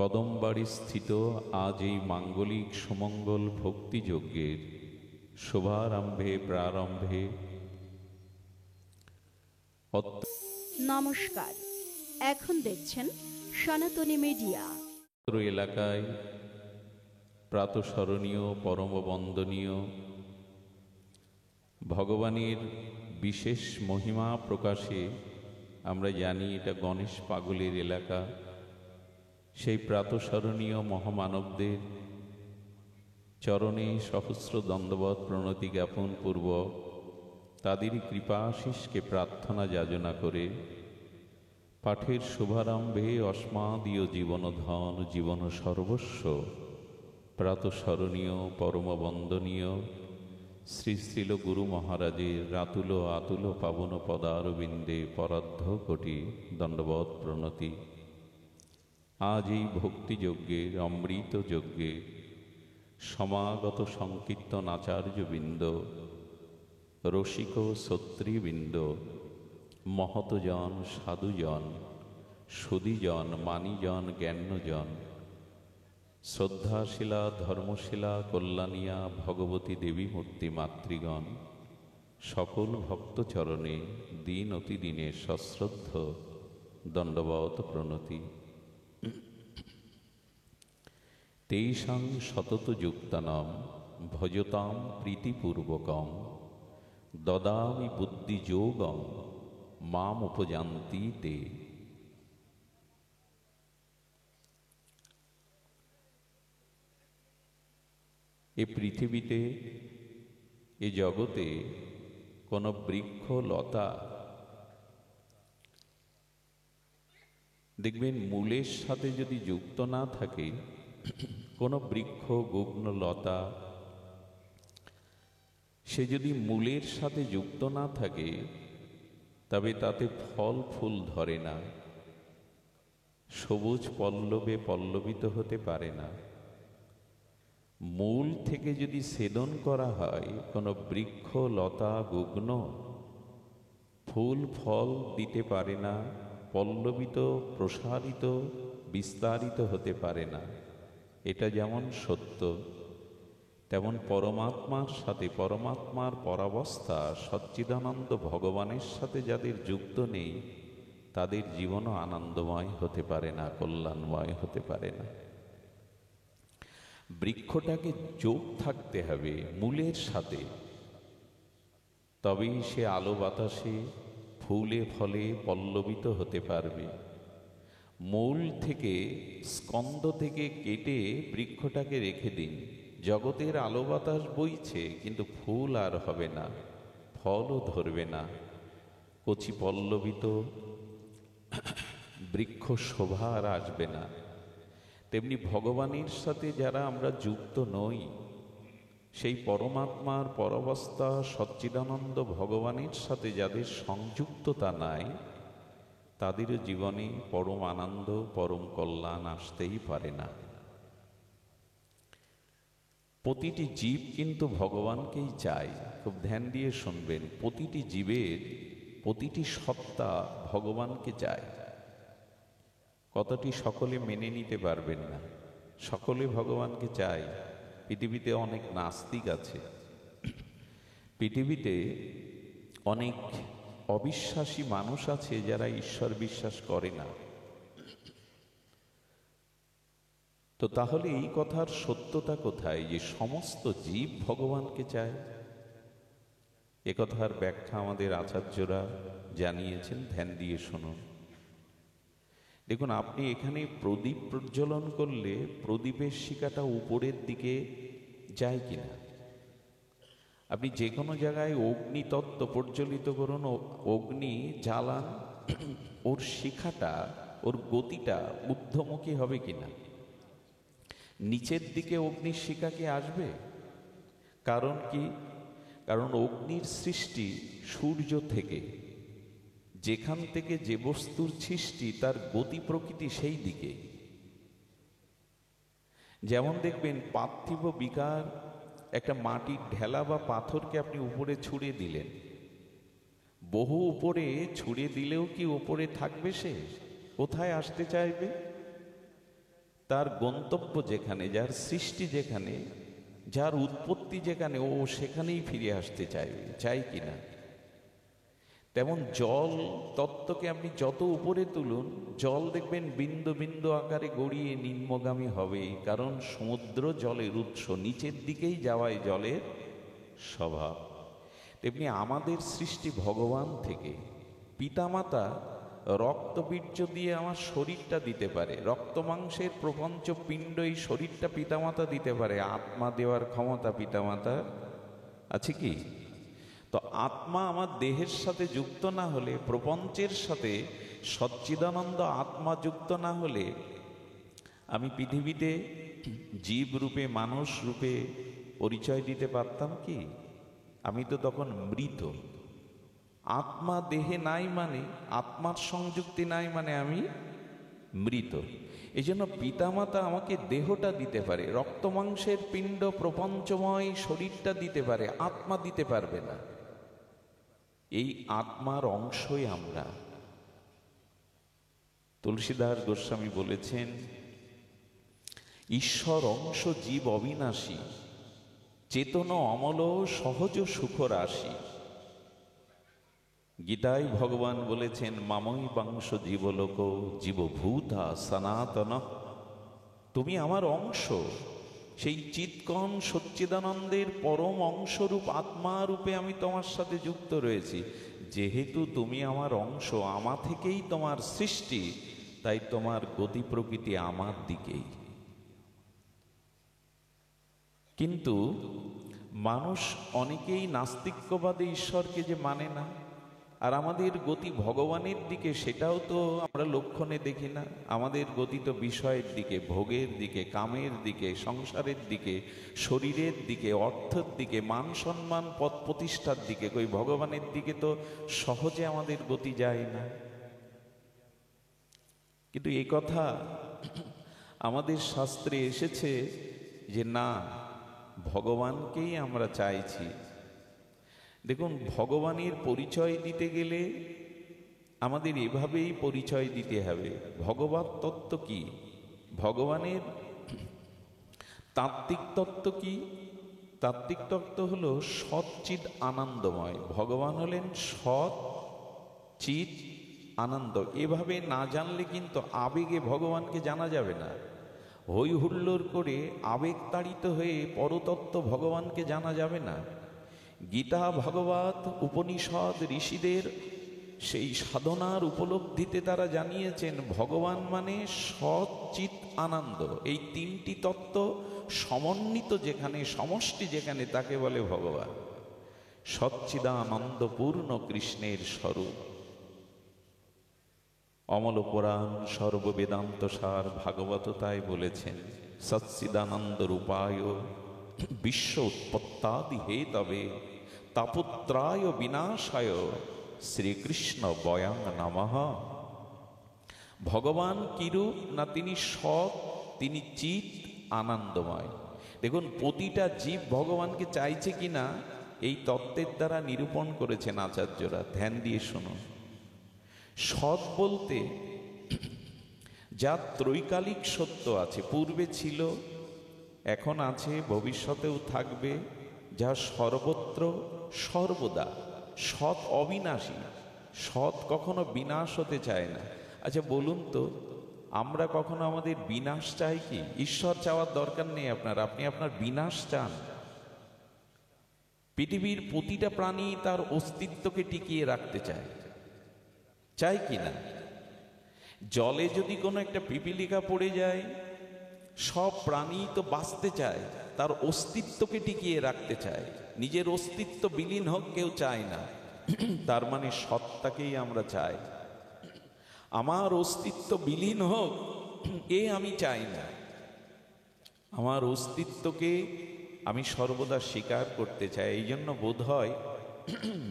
কদমবাড়ি স্থিত আজ এই মাঙ্গলিক সুমঙ্গল ভক্তিযজ্ঞের শুভারম্ভে প্রারম্ভে নমস্কার, এখন দেখছেন সনাতনী মিডিয়া। এলাকায় প্রাতঃস্মরণীয় পরম বন্দনীয় ভগবানের বিশেষ মহিমা প্রকাশে আমরা জানি এটা গণেশ পাগলের এলাকা। সেই প্রাতঃস্মরণীয় মহামানবদের চরণে সহস্র দণ্ডবৎ প্রণতি জ্ঞাপন পূর্বক তাদেরই কৃপাশিসকে প্রার্থনা যাচনা করে পাঠের শুভারম্ভে অস্মাদীয় জীবনধন জীবন সর্বস্ব প্রাতঃস্মরণীয় পরম বন্দনীয় শ্রী শ্রীল গুরু মহারাজের রাতুল আতুল পাবন পদারবিন্দে পরার্ধ কোটি দণ্ডবৎ প্রণতি। আজ এই ভক্তিযজ্ঞের অমৃত যজ্ঞে সমাগত সংকীর্তন আচার্যবৃন্দ, রসিক সত্রীবৃন্দ, মহতজন, সাধুজন, সুধীজন, মানীজন, জ্ঞানজন, শ্রদ্ধাশীলা, ধর্মশীলা, কল্যাণিয়া ভগবতী দেবী মূর্তি মাতৃগণ, সকল ভক্তচরণে দিন অতিদিনে সশ্রদ্ধ দণ্ডবৎ প্রণতি। তেষাং সতত যুক্তানাম ভজতাম প্রীতিপূর্বকং দদামি বুদ্ধিযোগং মাম উপযান্তি তে। এ পৃথিবীতে, এ জগতে কোনো বৃক্ষ লতা দেখবেন মূলের সাথে যদি যুক্ত না থাকে, কোনো বৃক্ষ গগ্ন লতা সে যদি মূলের সাথে যুক্ত না থাকে তবে তাতে ফল ফুল ধরে না, সবুজ পল্লবে পল্লবিত হতে পারে না। মূল থেকে যদি ছেদন করা হয় কোনো বৃক্ষ লতা গগ্ন ফুল ফল দিতে পারে না, পল্লবিত প্রসারিত বিস্তারিত হতে পারে না। এটা যেমন সত্য, তেমন পরমাত্মার সাথে, পরমাত্মার পরাবস্থা সচ্চিদানন্দ ভগবানের সাথে যাদের যুক্ত নেই তাদের জীবনও আনন্দময় হতে পারে না, কল্যাণময় হতে পারে না। বৃক্ষটাকে যোগ থাকতে হবে মূলের সাথে, তবেই সে আলো বাতাসে ফুলে ফলে পল্লবিত হতে পারবে। মূল থেকে, স্কন্দ থেকে কেটে বৃক্ষটাকে রেখে দিন, জগতের আলো বাতাস বইছে কিন্তু ফুল আর হবে না, ফলও ধরবে না, কচি পল্লবিত বৃক্ষ শোভা আর আসবে না। তেমনি ভগবানের সাথে যারা আমরা যুক্ত নই, সেই পরমাত্মার পরাবস্থা সচ্চিদানন্দ ভগবানের সাথে যাদের সংযুক্ততা নাই তাদের জীবনে পরম আনন্দ পরম কল্যাণ আসতেই পারে না। প্রতিটি জীব কিন্তু ভগবানকেই চায়। খুব ধ্যান দিয়ে শুনবেন, প্রতিটি জীবের প্রতিটি সত্তা ভগবানকে চায়। কথাটি সকলে মেনে নিতে পারবেন না, সকলে ভগবানকে চায়। পৃথিবীতে অনেক নাস্তিক আছে, পৃথিবীতে অনেক অবিশ্বাসী মানুষ আছে যারা ঈশ্বর বিশ্বাস করে না। তো তাহলে এই কথার সত্যতা কোথায় যে সমস্ত জীব ভগবানকে চায়? এ কথার ব্যাখ্যা আমাদের আচার্যরা জানিয়েছেন, ধ্যান দিয়ে শুনুন। দেখুন, আপনি এখানে প্রদীপ প্রজ্বলন করলে প্রদীপের শিখাটা উপরের দিকে যায় কিনা? আপনি যে কোনো জায়গায় অগ্নিতত্ত্ব প্রজ্বলিত করুন, অগ্নি জ্বালান, ওর শিখাটা, ওর গতিটা ঊর্ধ্বমুখী হবে কিনা? নিচের দিকে অগ্নির শিখা কি আসবে? কারণ কি? কারণ অগ্নির সৃষ্টি সূর্য থেকে, যেখান থেকে যে বস্তুর সৃষ্টি তার গতি প্রকৃতি সেই দিকে। যেমন দেখবেন পার্থিব বিকার একটা মাটির ঢেলা বা পাথরকে আপনি উপরে ছুঁড়ে দিলেন, বহু উপরে ছুঁড়ে দিলেও কি উপরে থাকবে? সে কোথায় আসতে চাইবে? তার গন্তব্য যেখানে, যার সৃষ্টি যেখানে, যার উৎপত্তি যেখানে, ও সেখানেই ফিরে আসতে চাইবে, চাই কিনা? তেমন জল তত্ত্বকে আপনি যত উপরে তুলুন, জল দেখবেন বিন্দু বিন্দু আকারে গড়িয়ে নিম্নগামী হবে, কারণ সমুদ্র জলের উৎস, নিচের দিকেই যাওয়াই জলের স্বভাব। তেমনি আমাদের সৃষ্টি ভগবান থেকে। পিতামাতা রক্তবীর্য দিয়ে আমার শরীরটা দিতে পারে, রক্ত মাংসের প্রপঞ্চ পিণ্ড, এই শরীরটা পিতামাতা দিতে পারে, আত্মা দেওয়ার ক্ষমতা পিতামাতার আছে কি? তো আত্মা আমার দেহের সাথে যুক্ত না হলে, প্রপঞ্চের সাথে সচ্চিদানন্দ আত্মা যুক্ত না হলে, আমি পৃথিবীতে জীব রূপে, মানুষ রূপে পরিচয় দিতে পারতাম কি? আমি তো তখন মৃত। আত্মা দেহে নাই মানে, আত্মার সংযুক্তি নাই মানে আমি মৃত। এই জন্য পিতামাতা আমাকে দেহটা দিতে পারে, রক্ত মাংসের পিণ্ড প্রপঞ্চময় শরীরটা দিতে পারে, আত্মা দিতে পারবে না। এই আত্মার অংশই আমরা। তুলসীদাস গোস্বামী বলেছেন, ঈশ্বর অংশ জীব অবিনাশী, চেতন অমল সহজ সুখ রাশি। গীতায় ভগবান বলেছেন, মামই বাংশ জীবলোক জীবভূতা সনাতন। তুমি আমার অংশ, সেই চিৎকণ সচ্চিদানন্দের পরম অংশরূপ আত্মা রূপে আমি তোমার সাথে যুক্ত রয়েছি। যেহেতু তুমি আমার অংশ, আমা থেকেই তোমার সৃষ্টি, তাই তোমার গতি প্রকৃতি আমার দিকেই। কিন্তু মানুষ অনেকেই নাস্তিক্যবাদে ঈশ্বরকে যে মানে না, আর আমাদের গতি ভগবানের দিকে, সেটাও তো আমরা লক্ষণে দেখি না। আমাদের গতি তো বিষয়ের দিকে, ভোগের দিকে, কামের দিকে, সংসারের দিকে, শরীরের দিকে, অর্থের দিকে, মান সম্মান পদ প্রতিষ্ঠার দিকে। কই ভগবানের দিকে তো সহজে আমাদের গতি যায় না। কিন্তু এই কথা আমাদের শাস্ত্রে এসেছে যে না, ভগবানকেই আমরা চাইছি। দেখুন, ভগবানের পরিচয় দিতে গেলে আমাদের এভাবেই পরিচয় দিতে হবে। ভগবত তত্ত্ব কি? ভগবানের তাত্ত্বিক তত্ত্ব কি? তাত্ত্বিক তত্ত্ব হলো সচ্চিৎ আনন্দময়। ভগবান হলেন সৎ চিৎ আনন্দ। এভাবে না জানলে কিন্তু আবেগে ভগবানকে জানা যাবে না। হই হুল্লোড় করে আবেগ তাড়িত হয়ে পরতত্ত্ব ভগবানকে জানা যাবে না। গীতা, ভাগবত, উপনিষদ, ঋষিদের সেই সাধনার উপলব্ধিতে তারা জানিয়েছেন, ভগবান মানে সৎ চিৎ আনন্দ। এই তিনটি তত্ত্ব সমন্বিত যেখানে, সমষ্টি যেখানে, তাকে বলে ভগবান। সচ্চিদানন্দ পূর্ণ কৃষ্ণের স্বরূপ। অমল পুরাণ সর্ববেদান্ত সার ভাগবত তাই বলেছেন, সচ্চিদানন্দ রূপায় বিশ্ব উৎপত্তাদি হেতবে তাপত্রায় বিনাশায় শ্রীকৃষ্ণ বয়াং নমঃ। ভগবান কিরূপ না, তিনি সৎ, তিনি চিৎ আনন্দময়। দেখুন, প্রতিটা জীব ভগবানকে চাইছে কিনা এই তত্ত্বের দ্বারা নিরূপণ করেছেন আচার্যরা। ধ্যান দিয়ে শুনুন। সৎ বলতে যা ত্রৈকালিক সত্য আছে, পূর্বে ছিল, এখন আছে, ভবিষ্যতেও থাকবে, যা সর্বত্র সর্বদা। সৎ অবিনাশী, সৎ কখনো বিনাশ হতে চায় না। আচ্ছা বলুন তো, আমরা কখনো আমাদের বিনাশ চাই কি? ঈশ্বর চাওয়ার দরকার নেই আপনার, আপনি আপনার বিনাশ চান। পৃথিবীর প্রতিটা প্রাণী তার অস্তিত্বকে টিকিয়ে রাখতে চায়, চাই কি না? জলে যদি কোনো একটা পিপিলিকা পড়ে যায়, সব প্রাণী তো বাঁচতে চায়, তার অস্তিত্বকে টিকিয়ে রাখতে চায়, নিজের অস্তিত্ব বিলীন হোক কেউ চায় না। তার মানে সত্তাকেই আমরা চাই। আমার অস্তিত্ব বিলীন হোক এ আমি চাই না, আমার অস্তিত্বকে আমি সর্বদা স্বীকার করতে চাই। এই জন্য বোধ হয়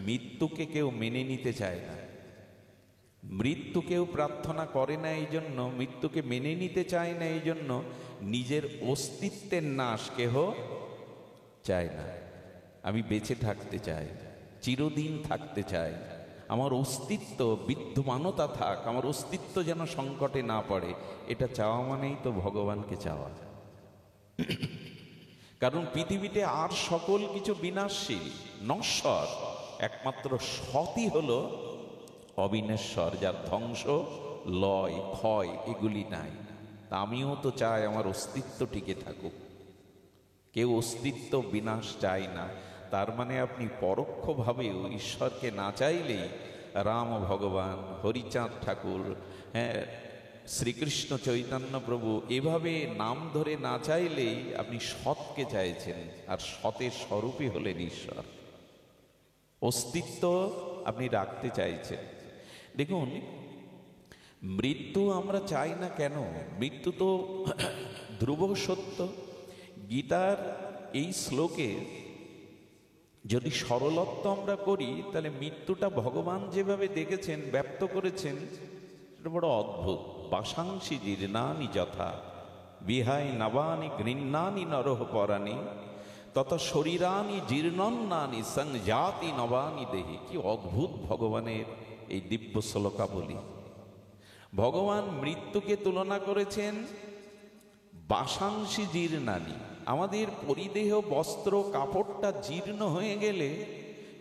মৃত্যুকে কেউ মেনে নিতে চায় না, মৃত্যুকেও প্রার্থনা করে না, এই জন্য মৃত্যুকে মেনে নিতে চায় না, এই জন্য নিজের অস্তিত্বের নাশ কেহ চায় না। আমি বেঁচে থাকতে চাই, চিরদিন থাকতে চাই, আমার অস্তিত্ব বিদ্যমানতা থাক, আমার অস্তিত্ব যেন সংকটে না পড়ে, এটা চাওয়া মানেই তো ভগবানকে চাওয়া। কারণ পৃথিবীতে আর সকল কিছু বিনাশশীল, নশ্বর, একমাত্র সতই হলো অবিনশ্বর, যার ধ্বংস, লয়, ক্ষয় এগুলি নাই। তা আমিও তো চাই আমার অস্তিত্ব টিকে থাকুক। কেউ অস্তিত্ব বিনাশ চায় না। তার মানে আপনি পরোক্ষভাবেও ঈশ্বরকে না চাইলেই রাম ভগবান, হরিচাঁদ ঠাকুর, হ্যাঁ, শ্রীকৃষ্ণ চৈতন্য প্রভু, এভাবে নাম ধরে না চাইলেই আপনি সৎকে চাইছেন, আর সতের স্বরূপই হলেন ঈশ্বর। অস্তিত্ব আপনি রাখতে চাইছেন। দেখুন, মৃত্যু আমরা চাই না কেন? মৃত্যু তো ধ্রুব সত্য। গীতার এই শ্লোকে যদি সরলত্ব আমরা করি, তাহলে মৃত্যুটা ভগবান যেভাবে দেখেছেন, ব্যক্ত করেছেন, সেটা বড় অদ্ভুত। বাসাংসি জীর্ণানি যথা বিহাই নবানি গৃহ্ণানি নরহ পরাণি তত শরীরানি জীর্ণন্নানি সংজাতি নবানি দেহি। কি অদ্ভুত ভগবানের এই দিব্য শ্লোকাবলী! ভগবান মৃত্যুকে তুলনা করেছেন বাসাংসি জীর্ণানি। আমাদের পরিদেহ বস্ত্র কাপড়টা জীর্ণ হয়ে গেলে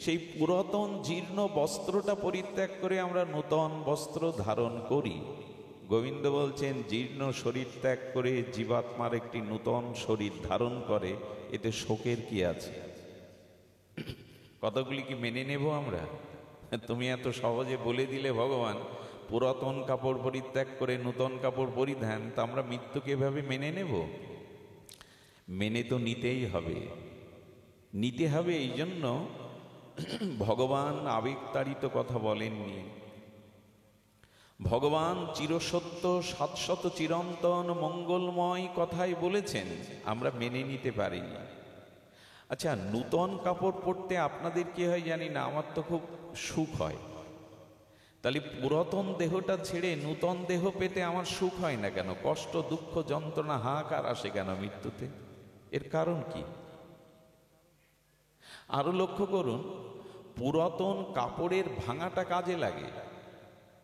সেই পুরাতন জীর্ণ বস্ত্রটা পরিত্যাগ করে আমরা নূতন বস্ত্র ধারণ করি। গোবিন্দ বলছেন, জীর্ণ শরীর ত্যাগ করে জীবাত্মার একটি নূতন শরীর ধারণ করে, এতে শোকের কি আছে? কতগুলি কি মেনে নেব আমরা? তুমি এত সহজে বলে দিলে ভগবান পুরাতন কাপড় পরিত্যাগ করে নূতন কাপড় পরিধান, তা আমরা মৃত্যুকে এভাবে মেনে নেব? মেনে তো নিতেই হবে। নিতে হবে। এই জন্য ভগবান আবেগতাড়িত কথা বলেননি। ভগবান চিরসত্য, শাশ্বত, চিরন্তন, মঙ্গলময় কথাই বলেছেন, আমরা মেনে নিতে পারিনি। আচ্ছা, নূতন কাপড় পরতে আপনাদের কি হয় জানি না, আমার তো খুব সুখ হয়। তাহলে পুরাতন দেহটা ছেড়ে নূতন দেহ পেতে আমার সুখ হয় না কেন? কষ্ট, দুঃখ, যন্ত্রণা, হাহাকার আসে কেন মৃত্যুতে? এর কারণ কি? আরো লক্ষ্য করুন, পুরাতন কাপড়ের ভাঙাটা কাজে লাগে।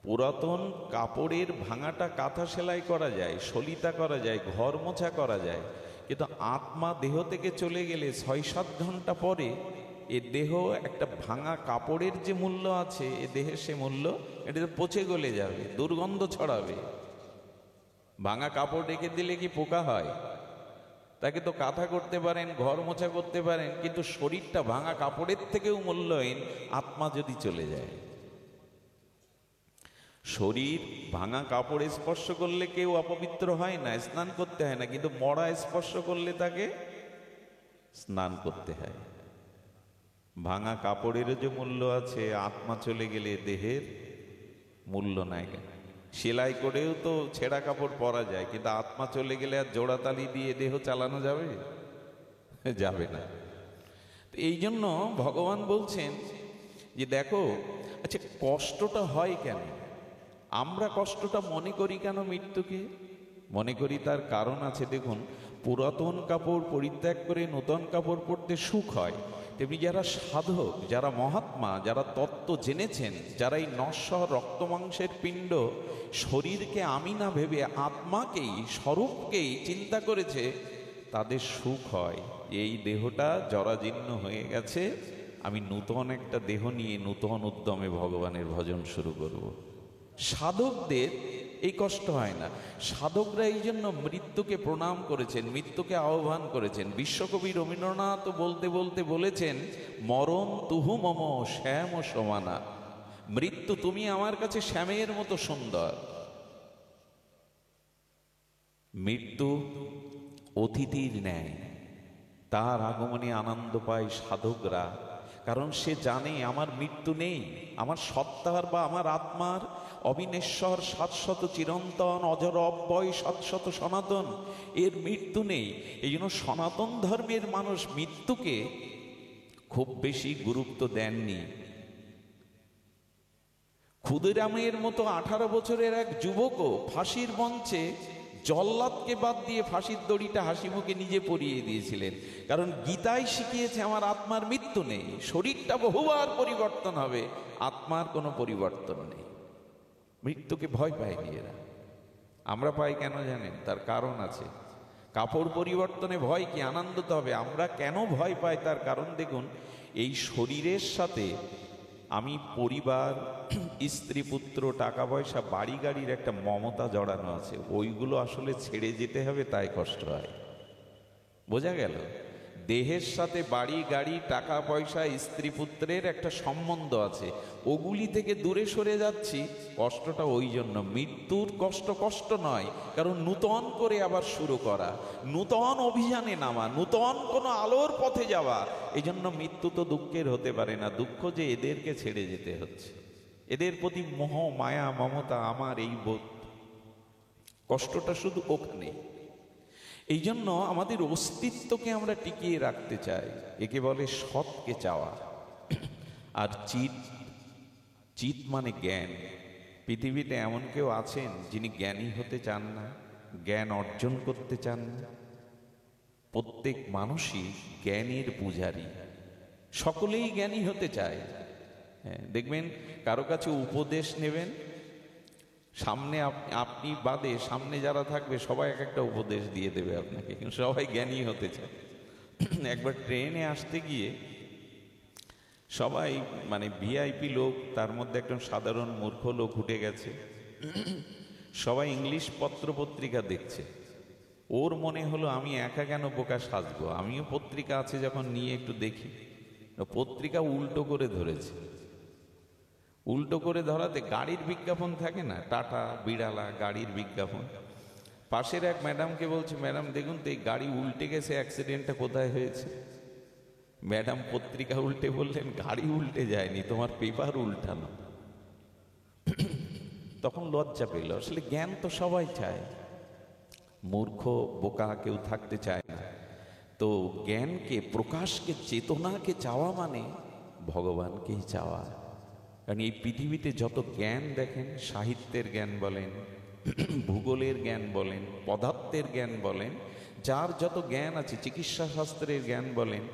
পুরাতন কাপড়ের ভাঙাটা কাঁথা সেলাই করা যায়, সলিতা করা যায়, ঘর মোছা করা যায়। কিন্তু আত্মা দেহ থেকে চলে গেলে ৬-৭ ঘন্টা পরে এ দেহ একটা ভাঙা কাপড়ের যে মূল্য আছে, এ দেহের সে মূল্য এটা পচে গলে যাবে, দুর্গন্ধ ছড়াবে। ভাঙা কাপড় রেখে দিলে কি পোকা হয়? তাকে তো কাঁথা করতে পারেন, ঘর মোছা করতে পারেন, কিন্তু শরীরটা ভাঙা কাপড়ের থেকেও মূল্যহীন আত্মা যদি চলে যায়। শরীর ভাঙা কাপড় স্পর্শ করলে কেউ অপবিত্র হয় না, স্নান করতে হয় না, কিন্তু মরা স্পর্শ করলে তাকে স্নান করতে হয়। ভাঙা কাপড়েরও যে মূল্য আছে, আত্মা চলে গেলে দেহের মূল্য নাই। সেলাই করেও তো ছেঁড়া কাপড় পরা যায়, কিন্তু আত্মা চলে গেলে আর জোড়াতালি দিয়ে দেহ চালানো যাবে? যাবে না। এই জন্য ভগবান বলছেন যে দেখো, আচ্ছা কষ্টটা হয় কেন? আমরা কষ্টটা মনে করি কেন মৃত্যুকে? মনে করি তার কারণ আছে। দেখুন, পুরাতন কাপড় পরিত্যাগ করে নূতন কাপড় পরতে সুখ হয়, তেমনি যারা সাধক, যারা মহাত্মা, যারা তত্ত্ব জেনেছেন, যারা এই নশ্বর রক্ত মাংসের পিণ্ড শরীরকে আমি না ভেবে আত্মাকেই, স্বরূপকেই চিন্তা করেছে, তাদের সুখ হয়। এই দেহটা জরাজীর্ণ হয়ে গেছে, আমি নূতন একটা দেহ নিয়ে নূতন উদ্যমে ভগবানের ভজন শুরু করব। সাধকদের এই কষ্ট হয় না। সাধকরা এই জন্য মৃত্যুকে প্রণাম করেছেন, মৃত্যুকে আহ্বান করেছেন। বিশ্বকবি রবীন্দ্রনাথ বলতে বলতে বলেছেন, মরণ তুহু মম শ্যাম সমানা। মৃত্যু, তুমি আমার কাছে শ্যামের মতো সুন্দর। মৃত্যু অতিথির ন্যায়, তার আগমনে আনন্দ পায় সাধকরা। কারণ সে জানে আমার মৃত্যু নেই, আমার সত্তার বা আমার আত্মার অবিনশ্বর, শাশ্বত, চিরন্তন, অজর, অব্যয়, শাশ্বত, সনাতন, এর মৃত্যু নেই। এই জন্য সনাতন ধর্মের মানুষ মৃত্যুকে খুব বেশি গুরুত্ব দেননি। ক্ষুদিরামের মতো 18 বছরের এক যুবকও ফাঁসির মঞ্চে জল্লাদকে বাদ দিয়ে ফাঁসির দড়িটা হাসি মুখে নিজে পরিয়ে দিয়েছিলেন। কারণ গীতাই শিখিয়েছে আমার আত্মার মৃত্যু নেই, শরীরটা বহুবার পরিবর্তন হবে, আত্মার কোনো পরিবর্তন নেই। মৃত্যুকে ভয় পায়নি এরা। আমরা পাই কেন জানেন? তার কারণ আছে। কাপড় পরিবর্তনে ভয় কি? আনন্দ তো হবে। আমরা কেন ভয় পাই তার কারণ দেখুন, এই শরীরের সাথে আমি পরিবার, স্ত্রী, পুত্র, টাকা পয়সা, বাড়ি গাড়ির একটা মমতা জড়ানো আছে, ওইগুলো আসলে ছেড়ে যেতে হবে, তাই কষ্ট হয়। বোঝা গেল? দেহের সাথে বাড়ি গাড়ি, টাকা পয়সা, স্ত্রী পুত্রের একটা সম্বন্ধ আছে, ওগুলি থেকে দূরে সরে যাচ্ছি, কষ্টটা ওই জন্য। মৃত্যুর কষ্ট কষ্ট নয়, কারণ নূতন করে আবার শুরু করা, নূতন অভিযানে নামা, নূতন কোনো আলোর পথে যাওয়া। এই জন্য মৃত্যু তো দুঃখের হতে পারে না, দুঃখ যে এদেরকে ছেড়ে যেতে হচ্ছে, এদের প্রতি মোহ মায়া মমতা আমার এই বোধ, কষ্টটা শুধু ওখানে। এই জন্য আমাদের অস্তিত্বকে আমরা টিকিয়ে রাখতে চাই, একে বলে সৎকে চাওয়া। আর চিত, চিত মানে জ্ঞান। পৃথিবীতে এমন কেউ আছেন যিনি জ্ঞানী হতে চান না, জ্ঞান অর্জন করতে চান না? প্রত্যেক মানুষই জ্ঞানের পূজারী, সকলেই জ্ঞানী হতে চায়। হ্যাঁ, দেখবেন কারো কাছে উপদেশ নেবেন, সামনে আপনি বাদে সামনে যারা থাকবে সবাই এক একটা উপদেশ দিয়ে দেবে আপনাকে, কিন্তু সবাই জ্ঞানী হতে চায়। একবার ট্রেনে আসতে গিয়ে সবাই মানে ভিআইপি লোক, তার মধ্যে একজন সাধারণ মূর্খ লোক উঠে গেছে, সবাই ইংলিশ পত্র পত্রিকা দেখছে। ওর মনে হলো আমি একা কেন বোকা সাজবো, আমিও পত্রিকা আছে যখন নিয়ে একটু দেখি। পত্রিকা উল্টো করে ধরেছে। উল্টো করে ধরাতে গাড়ির বিজ্ঞাপন থাকে না, টাটা বিড়ালা গাড়ির বিজ্ঞাপন। পাশের এক ম্যাডামকে বলছে, ম্যাডাম দেখুন তো এই গাড়ি উল্টে গেছে, অ্যাক্সিডেন্টটা কোথায় হয়েছে? ম্যাডাম পত্রিকা উল্টে বললেন, গাড়ি উল্টে যায়নি, তোমার পেপার উল্টানো। তখন লজ্জা পেল। আসলে জ্ঞান তো সবাই চায়, মূর্খ বোকা কেউ থাকতে চায় না। তো জ্ঞানকে, প্রকাশকে, চেতনাকে চাওয়া মানে ভগবানকেই চাওয়া। কারণ এই পৃথিবীতে যত জ্ঞান দেখেন, সাহিত্যের জ্ঞান বলেন, ভূগোলের জ্ঞান বলেন, পদার্থের জ্ঞান বলেন, যার যত জ্ঞান আছে, চিকিৎসা শাস্ত্রের জ্ঞান বলেন,